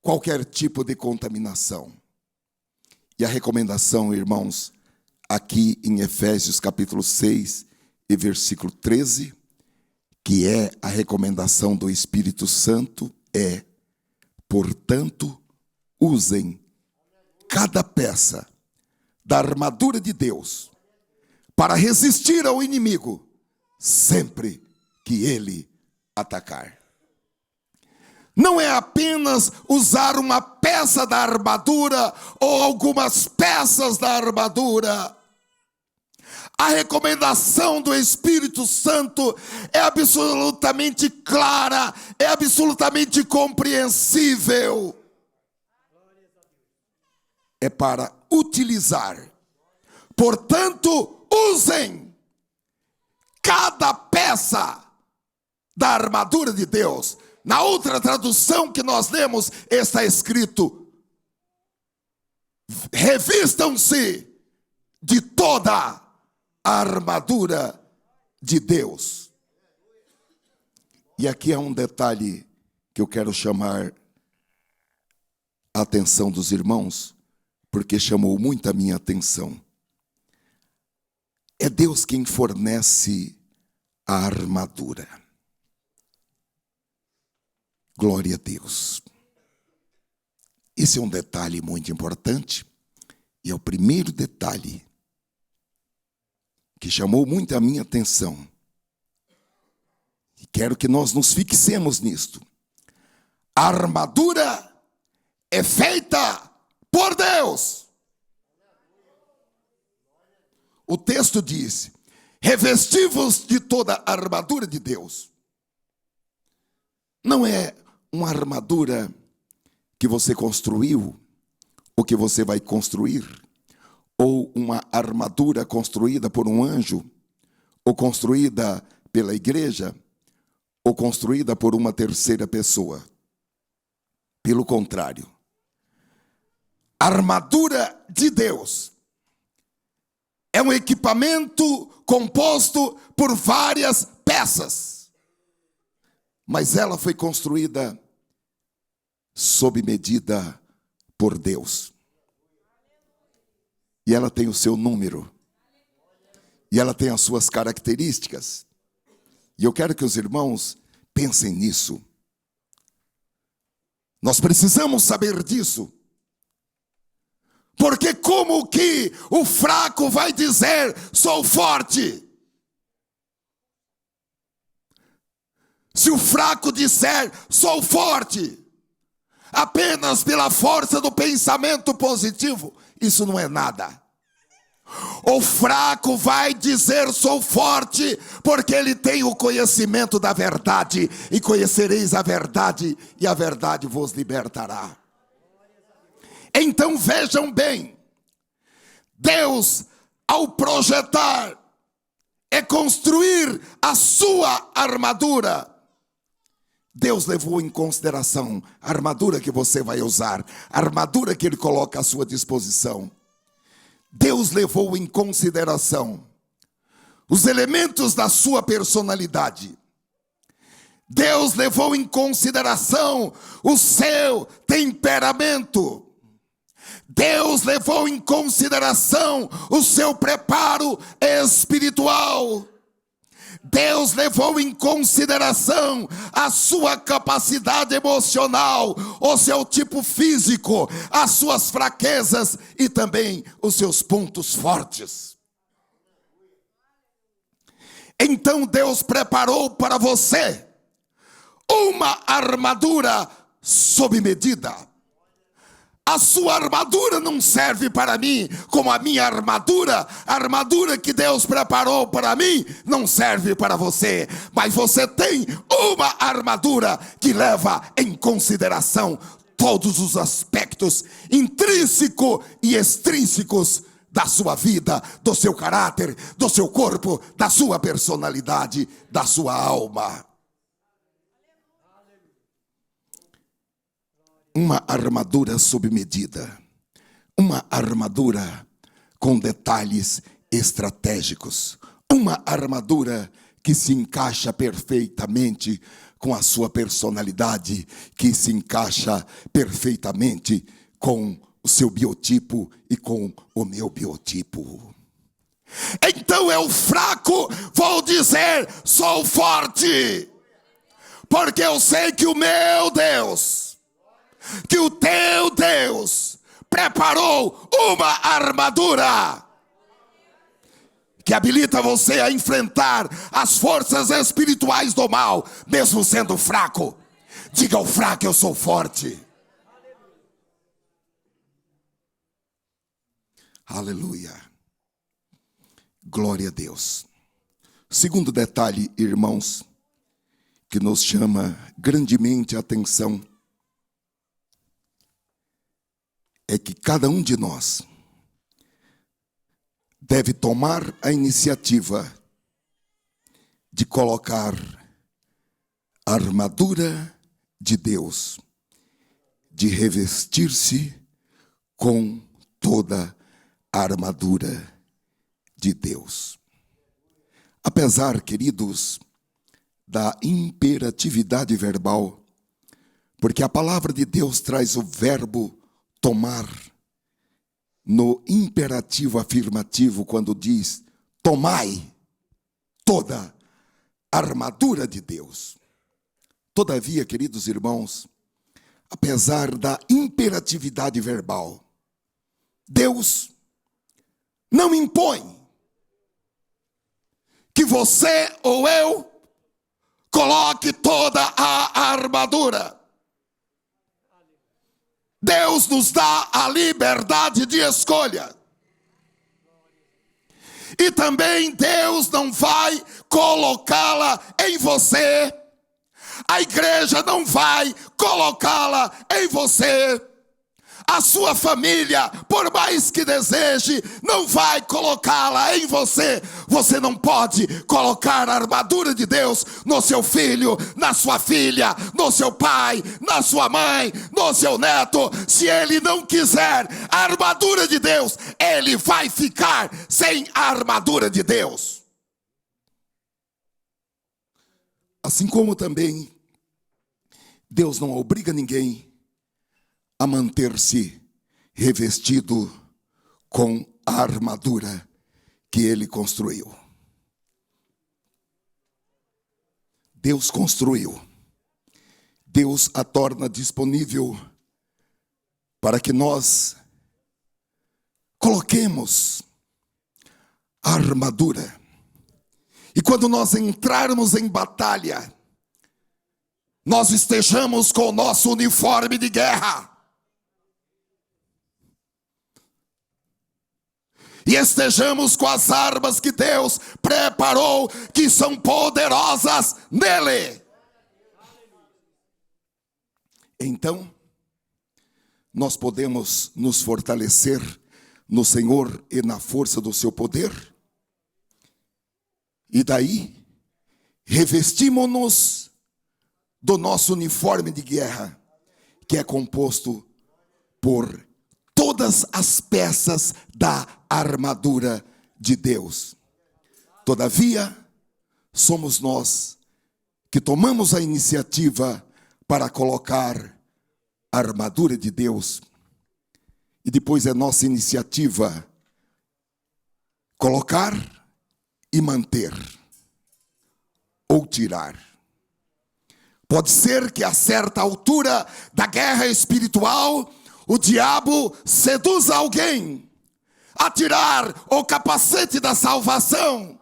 qualquer tipo de contaminação. E a recomendação, irmãos, aqui em Efésios capítulo 6 e versículo 13, que é a recomendação do Espírito Santo, é: portanto, usem cada peça da armadura de Deus para resistir ao inimigo sempre que ele atacar. Não é apenas usar uma peça da armadura ou algumas peças da armadura. A recomendação do Espírito Santo é absolutamente clara, é absolutamente compreensível. É para utilizar. Portanto, usem cada peça da armadura de Deus. Na outra tradução que nós lemos, está escrito: revistam-se de toda a armadura de Deus. E aqui há um detalhe que eu quero chamar a atenção dos irmãos, porque chamou muito a minha atenção. É Deus quem fornece a armadura. Glória a Deus. Esse é um detalhe muito importante, e é o primeiro detalhe que chamou muito a minha atenção. E quero que nós nos fixemos nisto. A armadura é feita por Deus. O texto diz: revesti-vos de toda a armadura de Deus. Não é uma armadura que você construiu, ou que você vai construir, ou uma armadura construída por um anjo, ou construída pela igreja, ou construída por uma terceira pessoa. Pelo contrário, a armadura de Deus é um equipamento composto por várias peças, mas ela foi construída sob medida por Deus. E ela tem o seu número. E ela tem as suas características. E eu quero que os irmãos pensem nisso. Nós precisamos saber disso. Porque como que o fraco vai dizer: sou forte? Se o fraco disser: sou forte, apenas pela força do pensamento positivo, isso não é nada. O fraco vai dizer: sou forte, porque ele tem o conhecimento da verdade. E conhecereis a verdade, e a verdade vos libertará. Então vejam bem, Deus, ao projetar e construir a sua armadura, Deus levou em consideração a armadura que você vai usar, a armadura que Ele coloca à sua disposição. Deus levou em consideração os elementos da sua personalidade. Deus levou em consideração o seu temperamento. Deus levou em consideração o seu preparo espiritual. Deus levou em consideração a sua capacidade emocional, o seu tipo físico, as suas fraquezas e também os seus pontos fortes. Então Deus preparou para você uma armadura sob medida. A sua armadura não serve para mim como a minha armadura. A armadura que Deus preparou para mim não serve para você. Mas você tem uma armadura que leva em consideração todos os aspectos intrínsecos e extrínsecos da sua vida, do seu caráter, do seu corpo, da sua personalidade, da sua alma. Uma armadura sob medida, uma armadura com detalhes estratégicos, uma armadura que se encaixa perfeitamente com a sua personalidade, que se encaixa perfeitamente com o seu biotipo e com o meu biotipo. Então eu fraco vou dizer, sou forte, porque eu sei que o meu Deus, que o teu Deus preparou uma armadura que habilita você a enfrentar as forças espirituais do mal, mesmo sendo fraco. Diga ao fraco, eu sou forte. Aleluia. Glória a Deus. Segundo detalhe, irmãos, que nos chama grandemente a atenção, é que cada um de nós deve tomar a iniciativa de colocar a armadura de Deus, de revestir-se com toda a armadura de Deus. Apesar, queridos, da imperatividade verbal, porque a palavra de Deus traz o verbo tomar no imperativo afirmativo quando diz: tomai toda a armadura de Deus. Todavia, queridos irmãos, apesar da imperatividade verbal, Deus não impõe que você ou eu coloque toda a armadura. Deus nos dá a liberdade de escolha. E também Deus não vai colocá-la em você. A igreja não vai colocá-la em você. A sua família, por mais que deseje, não vai colocá-la em você. Você não pode colocar a armadura de Deus no seu filho, na sua filha, no seu pai, na sua mãe, no seu neto. Se ele não quiser a armadura de Deus, ele vai ficar sem a armadura de Deus. Assim como também Deus não obriga ninguém a manter-se revestido com a armadura que ele construiu. Deus construiu. Deus a torna disponível para que nós coloquemos a armadura. E quando nós entrarmos em batalha, nós estejamos com o nosso uniforme de guerra. E estejamos com as armas que Deus preparou, que são poderosas nele. Então, nós podemos nos fortalecer no Senhor e na força do seu poder. E daí, revestimos-nos do nosso uniforme de guerra, que é composto por todas as peças da armadura de Deus. Todavia, somos nós que tomamos a iniciativa para colocar a armadura de Deus, e depois é nossa iniciativa colocar e manter, ou tirar. Pode ser que a certa altura da guerra espiritual, o diabo seduza alguém a tirar o capacete da salvação,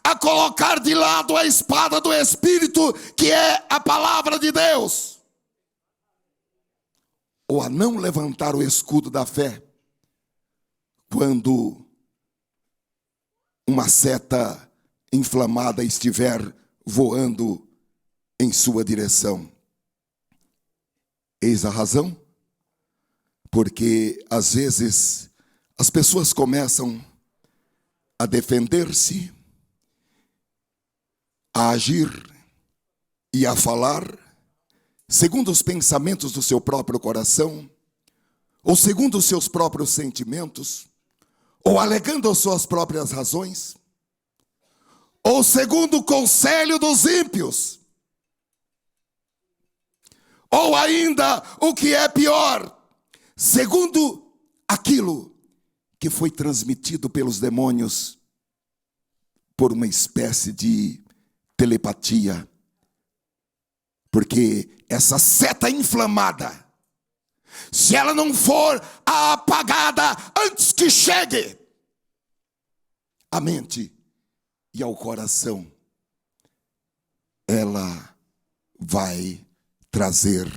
a colocar de lado a espada do Espírito, que é a palavra de Deus, ou a não levantar o escudo da fé, quando uma seta inflamada estiver voando em sua direção. Eis a razão, porque às vezes as pessoas começam a defender-se, a agir e a falar segundo os pensamentos do seu próprio coração, ou segundo os seus próprios sentimentos, ou alegando as suas próprias razões, ou segundo o conselho dos ímpios, ou ainda, o que é pior, segundo aquilo que foi transmitido pelos demônios por uma espécie de telepatia. Porque essa seta inflamada, se ela não for apagada antes que chegue à mente e ao coração, ela vai trazer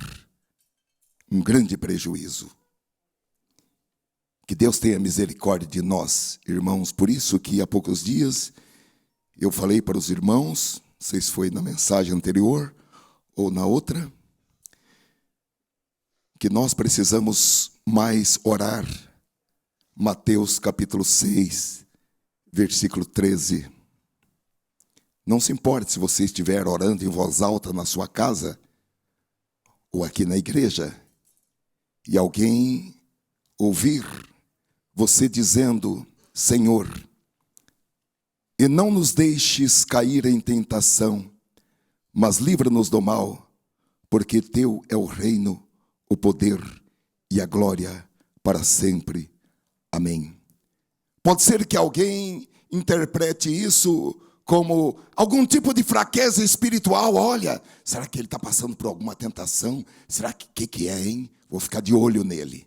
um grande prejuízo. Que Deus tenha misericórdia de nós, irmãos. Por isso que há poucos dias eu falei para os irmãos, não sei se foi na mensagem anterior ou na outra, que nós precisamos mais orar. Mateus capítulo 6, versículo 13. Não se importe se você estiver orando em voz alta na sua casa ou aqui na igreja, e alguém ouvir você dizendo: Senhor, e não nos deixes cair em tentação, mas livra-nos do mal, porque teu é o reino, o poder e a glória para sempre. Amém. Pode ser que alguém interprete isso como algum tipo de fraqueza espiritual. Olha, será que ele está passando por alguma tentação? Será que é, hein? Vou ficar de olho nele.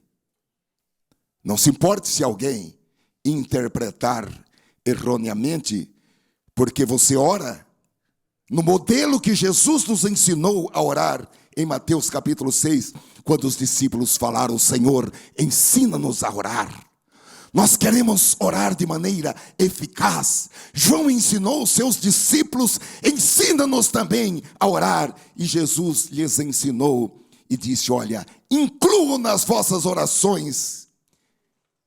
Não se importe se alguém interpretar erroneamente, porque você ora no modelo que Jesus nos ensinou a orar em Mateus capítulo 6, quando os discípulos falaram: Senhor, ensina-nos a orar. Nós queremos orar de maneira eficaz. João ensinou os seus discípulos: ensina-nos também a orar. E Jesus lhes ensinou e disse: olha, incluam nas vossas orações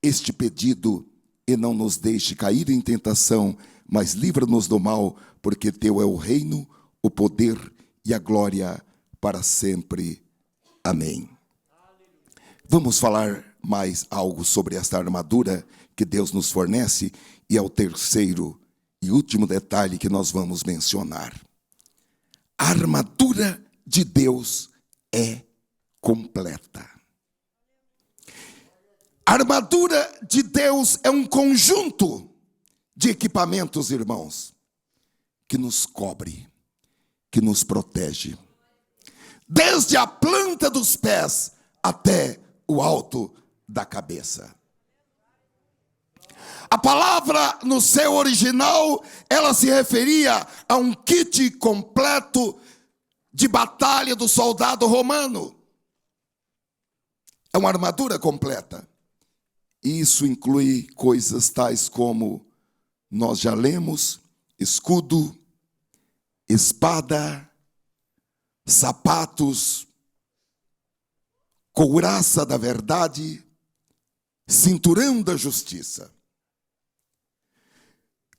este pedido, e não nos deixe cair em tentação, mas livra-nos do mal, porque teu é o reino, o poder e a glória para sempre. Amém. Vamos falar mais algo sobre esta armadura que Deus nos fornece, e é o terceiro e último detalhe que nós vamos mencionar. A armadura de Deus é completa. A armadura de Deus é um conjunto de equipamentos, irmãos, que nos cobre, que nos protege, desde a planta dos pés até o alto da cabeça. A palavra no seu original, ela se referia a um kit completo de batalha do soldado romano. É uma armadura completa. Isso inclui coisas tais como, nós já lemos, escudo, espada, sapatos, couraça da verdade, cinturão da justiça.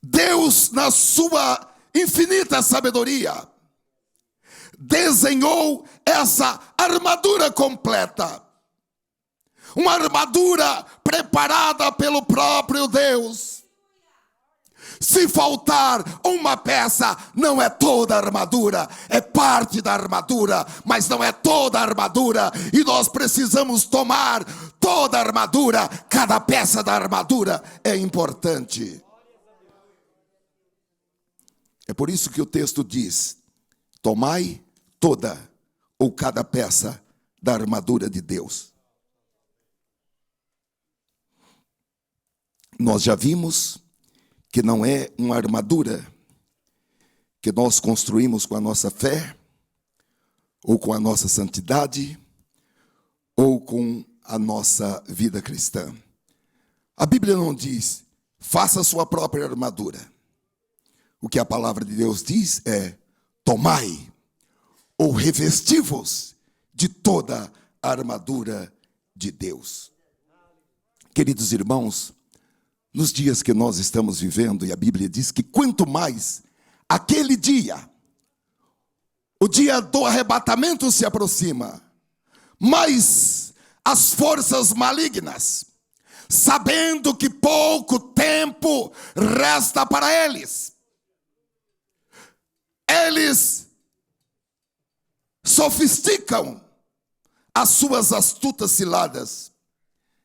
Deus, na sua infinita sabedoria, desenhou essa armadura completa. Uma armadura preparada pelo próprio Deus. Se faltar uma peça, não é toda a armadura, é parte da armadura, mas não é toda a armadura, e nós precisamos tomar toda a armadura. Cada peça da armadura é importante. É por isso que o texto diz: tomai toda ou cada peça da armadura de Deus. Nós já vimos que não é uma armadura que nós construímos com a nossa fé, ou com a nossa santidade, ou com a nossa vida cristã. A Bíblia não diz: faça a sua própria armadura. O que a palavra de Deus diz é: tomai ou revesti-vos de toda a armadura de Deus. Queridos irmãos, nos dias que nós estamos vivendo, e a Bíblia diz que quanto mais aquele dia, o dia do arrebatamento se aproxima, mais as forças malignas, sabendo que pouco tempo resta para eles sofisticam as suas astutas ciladas.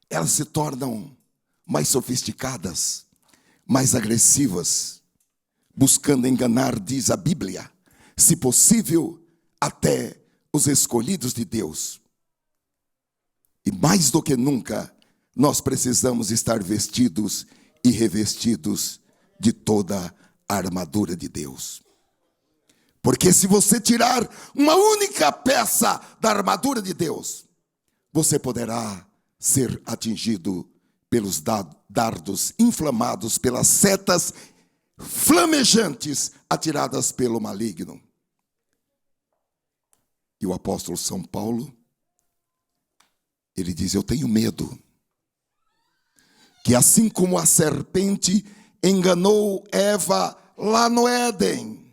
Elas se tornam mais sofisticadas, mais agressivas, buscando enganar, diz a Bíblia, se possível, até os escolhidos de Deus. E mais do que nunca, nós precisamos estar vestidos e revestidos de toda a armadura de Deus. Porque se você tirar uma única peça da armadura de Deus, você poderá ser atingido pelos dardos inflamados, pelas setas flamejantes atiradas pelo maligno. E o apóstolo São Paulo, ele diz: eu tenho medo que assim como a serpente enganou Eva lá no Éden,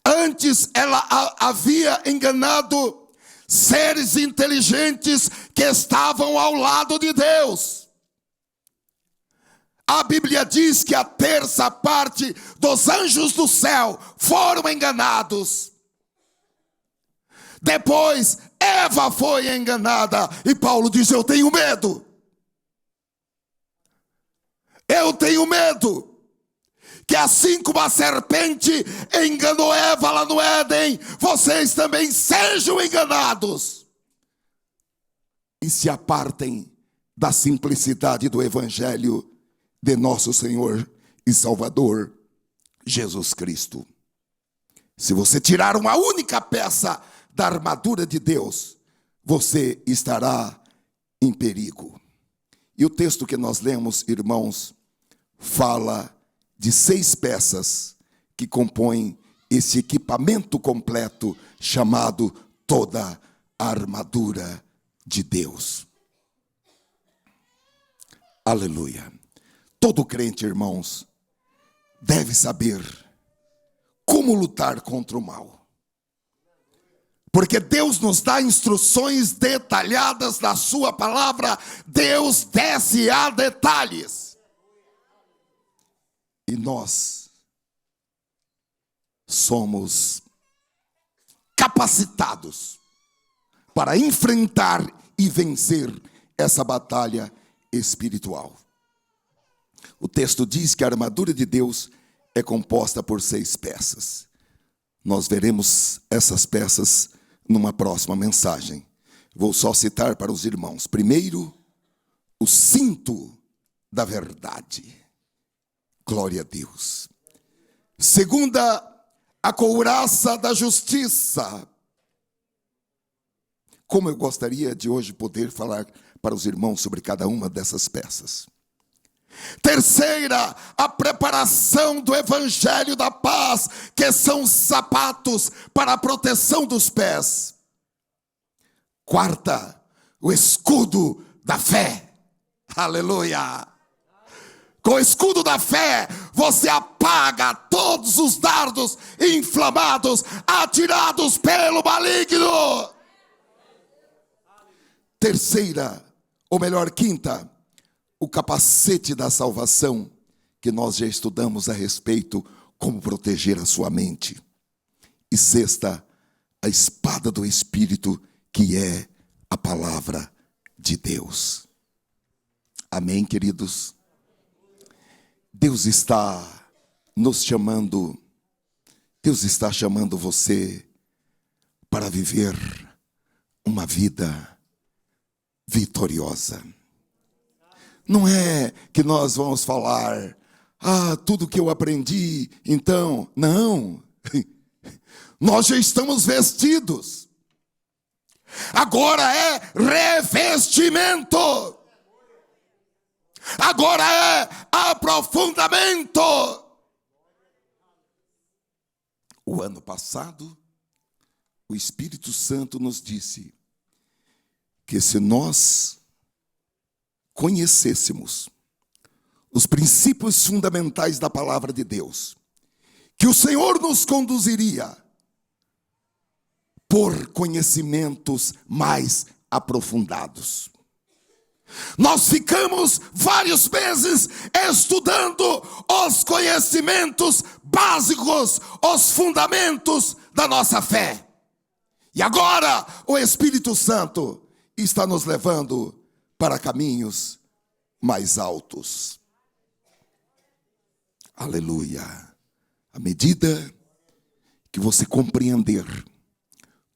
antes ela havia enganado seres inteligentes que estavam ao lado de Deus. A Bíblia diz que a terça parte dos anjos do céu foram enganados. Depois, Eva foi enganada. E Paulo diz: eu tenho medo. Eu tenho medo que assim como a serpente enganou Eva lá no Éden, vocês também sejam enganados e se apartem da simplicidade do Evangelho de nosso Senhor e Salvador Jesus Cristo. Se você tirar uma única peça da armadura de Deus, você estará em perigo. E o texto que nós lemos, irmãos, fala de 6 peças que compõem esse equipamento completo chamado toda a armadura de Deus. Aleluia. Todo crente, irmãos, deve saber como lutar contra o mal. Porque Deus nos dá instruções detalhadas na sua palavra. Deus desce a detalhes. E nós somos capacitados para enfrentar e vencer essa batalha espiritual. O texto diz que a armadura de Deus é composta por 6 peças. Nós veremos essas peças numa próxima mensagem. Vou só citar para os irmãos. Primeiro, o cinto da verdade. Glória a Deus. Segunda, a couraça da justiça. Como eu gostaria de hoje poder falar para os irmãos sobre cada uma dessas peças. Terceira, a preparação do evangelho da paz, que são os sapatos para a proteção dos pés. Quarta, o escudo da fé. Aleluia. Com o escudo da fé, você apaga todos os dardos inflamados, atirados pelo maligno. Terceira, ou melhor, quinta, o capacete da salvação, que nós já estudamos a respeito, como proteger a sua mente. E sexta, a espada do Espírito, que é a palavra de Deus. Amém, queridos? Deus está nos chamando, Deus está chamando você para viver uma vida vitoriosa. Não é que nós vamos falar, tudo que eu aprendi, então, não. Nós já estamos vestidos. Agora é revestimento. Agora é aprofundamento. O ano passado, o Espírito Santo nos disse que se nós conhecêssemos os princípios fundamentais da palavra de Deus, que o Senhor nos conduziria por conhecimentos mais aprofundados. Nós ficamos vários meses estudando os conhecimentos básicos, os fundamentos da nossa fé. E agora o Espírito Santo está nos levando para caminhos mais altos. Aleluia. À medida que você compreender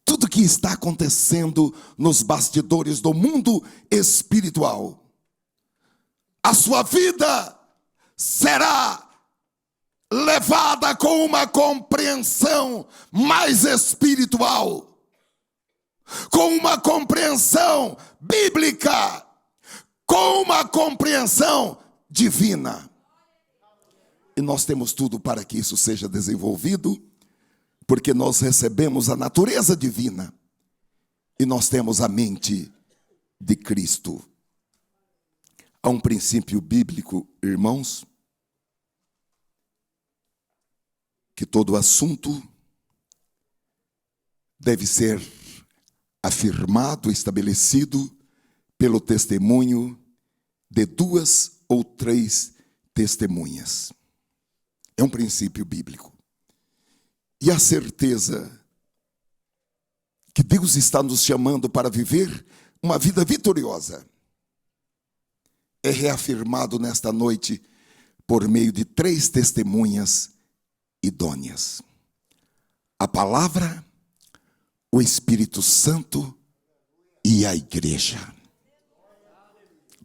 tudo que está acontecendo nos bastidores do mundo espiritual, a sua vida será levada com uma compreensão mais espiritual, com uma compreensão bíblica, com uma compreensão divina. E nós temos tudo para que isso seja desenvolvido, porque nós recebemos a natureza divina e nós temos a mente de Cristo. Há um princípio bíblico, irmãos, que todo assunto deve ser afirmado, estabelecido pelo testemunho de 2 ou 3 testemunhas. É um princípio bíblico. E a certeza que Deus está nos chamando para viver uma vida vitoriosa é reafirmado nesta noite por meio de 3 testemunhas idôneas: a palavra, o Espírito Santo e a igreja.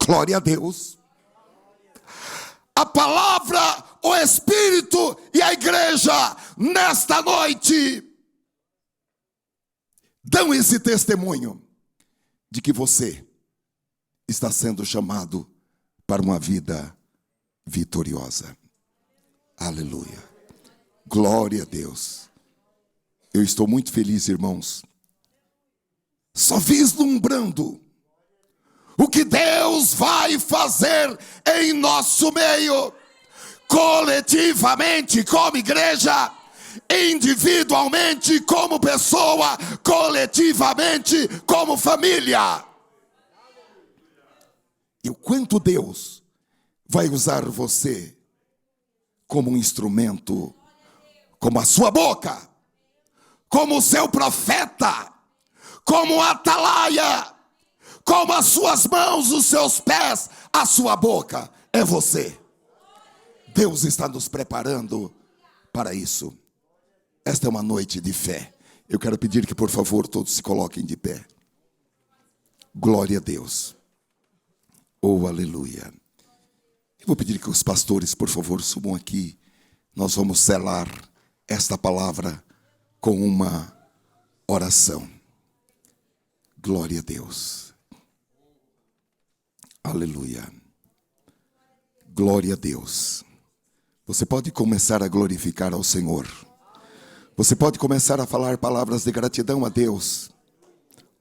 Glória a Deus. A palavra, o Espírito e a igreja, nesta noite, dão esse testemunho de que você está sendo chamado para uma vida vitoriosa. Aleluia. Glória a Deus. Eu estou muito feliz, irmãos, só vislumbrando o que Deus vai fazer em nosso meio, coletivamente como igreja, individualmente como pessoa, coletivamente como família. E o quanto Deus vai usar você como um instrumento, como a sua boca, como o seu profeta, como atalaia, como as suas mãos, os seus pés, a sua boca, é você. Deus está nos preparando para isso. Esta é uma noite de fé. Eu quero pedir que, por favor, todos se coloquem de pé. Glória a Deus. Oh, aleluia. Eu vou pedir que os pastores, por favor, subam aqui. Nós vamos selar esta palavra com uma oração. Glória a Deus. Aleluia. Glória a Deus. Você pode começar a glorificar ao Senhor. Você pode começar a falar palavras de gratidão a Deus.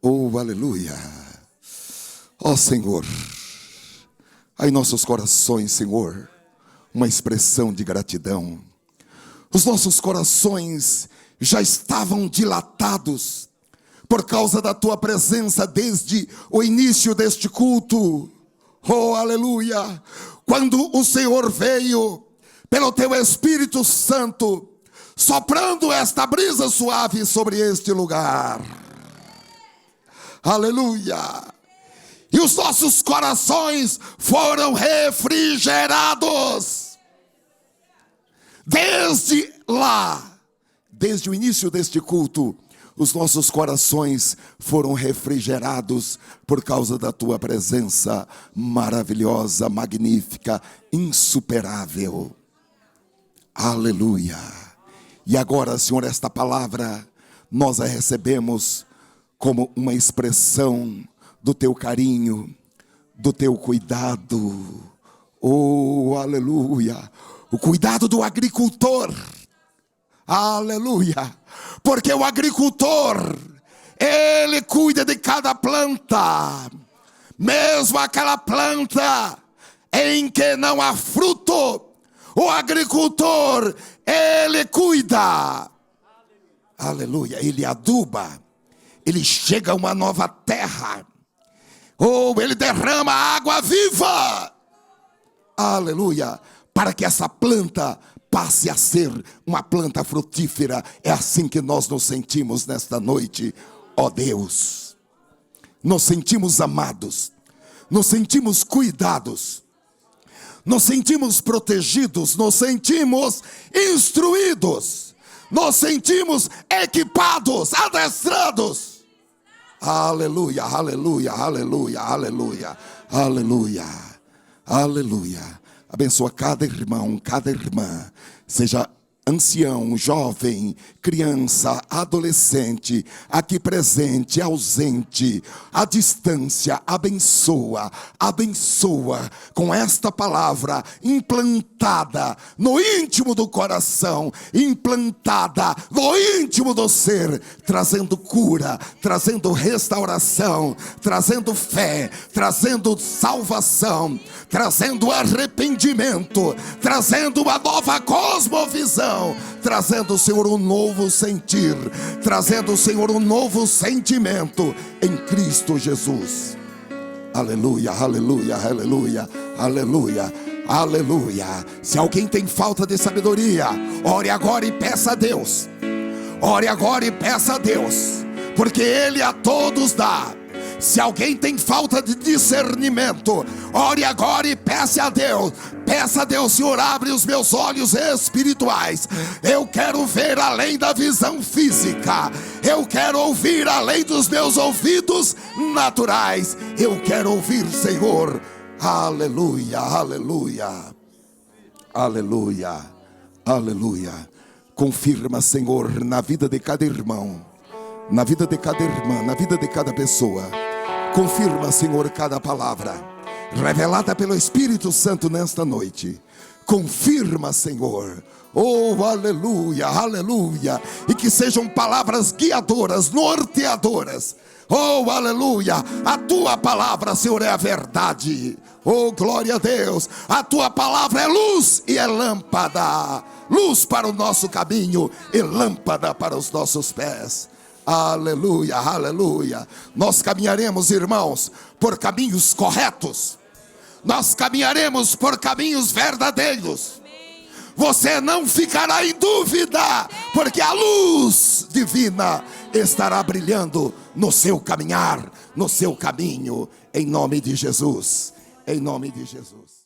Oh, aleluia. Ó Senhor, há em nossos corações, Senhor, uma expressão de gratidão. Os nossos corações já estavam dilatados por causa da Tua presença desde o início deste culto. Oh, aleluia! Quando o Senhor veio pelo teu Espírito Santo, soprando esta brisa suave sobre este lugar. Aleluia! E os nossos corações foram refrigerados. Desde lá, desde o início deste culto, os nossos corações foram refrigerados por causa da tua presença maravilhosa, magnífica, insuperável. Aleluia. E agora, Senhor, esta palavra nós a recebemos como uma expressão do teu carinho, do teu cuidado. Oh, aleluia. O cuidado do agricultor. Aleluia. Porque o agricultor, ele cuida de cada planta. Mesmo aquela planta em que não há fruto, o agricultor, ele cuida. Aleluia. Ele aduba. Ele chega a uma nova terra. Ou ele derrama água viva. Aleluia. Para que essa planta passe a ser uma planta frutífera. É assim que nós nos sentimos nesta noite, ó Deus. Nos sentimos amados. Nos sentimos cuidados. Nos sentimos protegidos. Nos sentimos instruídos. Nos sentimos equipados, adestrados. Aleluia, aleluia, aleluia, aleluia, aleluia, aleluia. Abençoa cada irmão, cada irmã, seja ancião, jovem, criança, adolescente, aqui presente, ausente, à distância. Abençoa, abençoa com esta palavra implantada no íntimo do coração, implantada no íntimo do ser, trazendo cura, trazendo restauração, trazendo fé, trazendo salvação, trazendo arrependimento, trazendo uma nova cosmovisão, trazendo, Senhor, um novo sentir, trazendo, Senhor, um novo sentimento em Cristo Jesus. Aleluia, aleluia, aleluia, aleluia, aleluia. Se alguém tem falta de sabedoria, ore agora e peça a Deus. Ore agora e peça a Deus, porque Ele a todos dá. Se alguém tem falta de discernimento, ore agora e peça a Deus. Peça a Deus: Senhor, abre os meus olhos espirituais. Eu quero ver além da visão física. Eu quero ouvir além dos meus ouvidos naturais. Eu quero ouvir, Senhor. Aleluia, aleluia, aleluia, aleluia. Confirma, Senhor, na vida de cada irmão, na vida de cada irmã, na vida de cada pessoa. Confirma, Senhor, cada palavra revelada pelo Espírito Santo nesta noite. Confirma, Senhor. Oh, aleluia, aleluia. E que sejam palavras guiadoras, norteadoras. Oh, aleluia. A tua palavra, Senhor, é a verdade. Oh, glória a Deus. A tua palavra é luz e é lâmpada. Luz para o nosso caminho e lâmpada para os nossos pés. Aleluia, aleluia. Nós caminharemos, irmãos, por caminhos corretos. Nós caminharemos por caminhos verdadeiros. Você não ficará em dúvida, porque a luz divina estará brilhando no seu caminhar, no seu caminho, em nome de Jesus. Em nome de Jesus.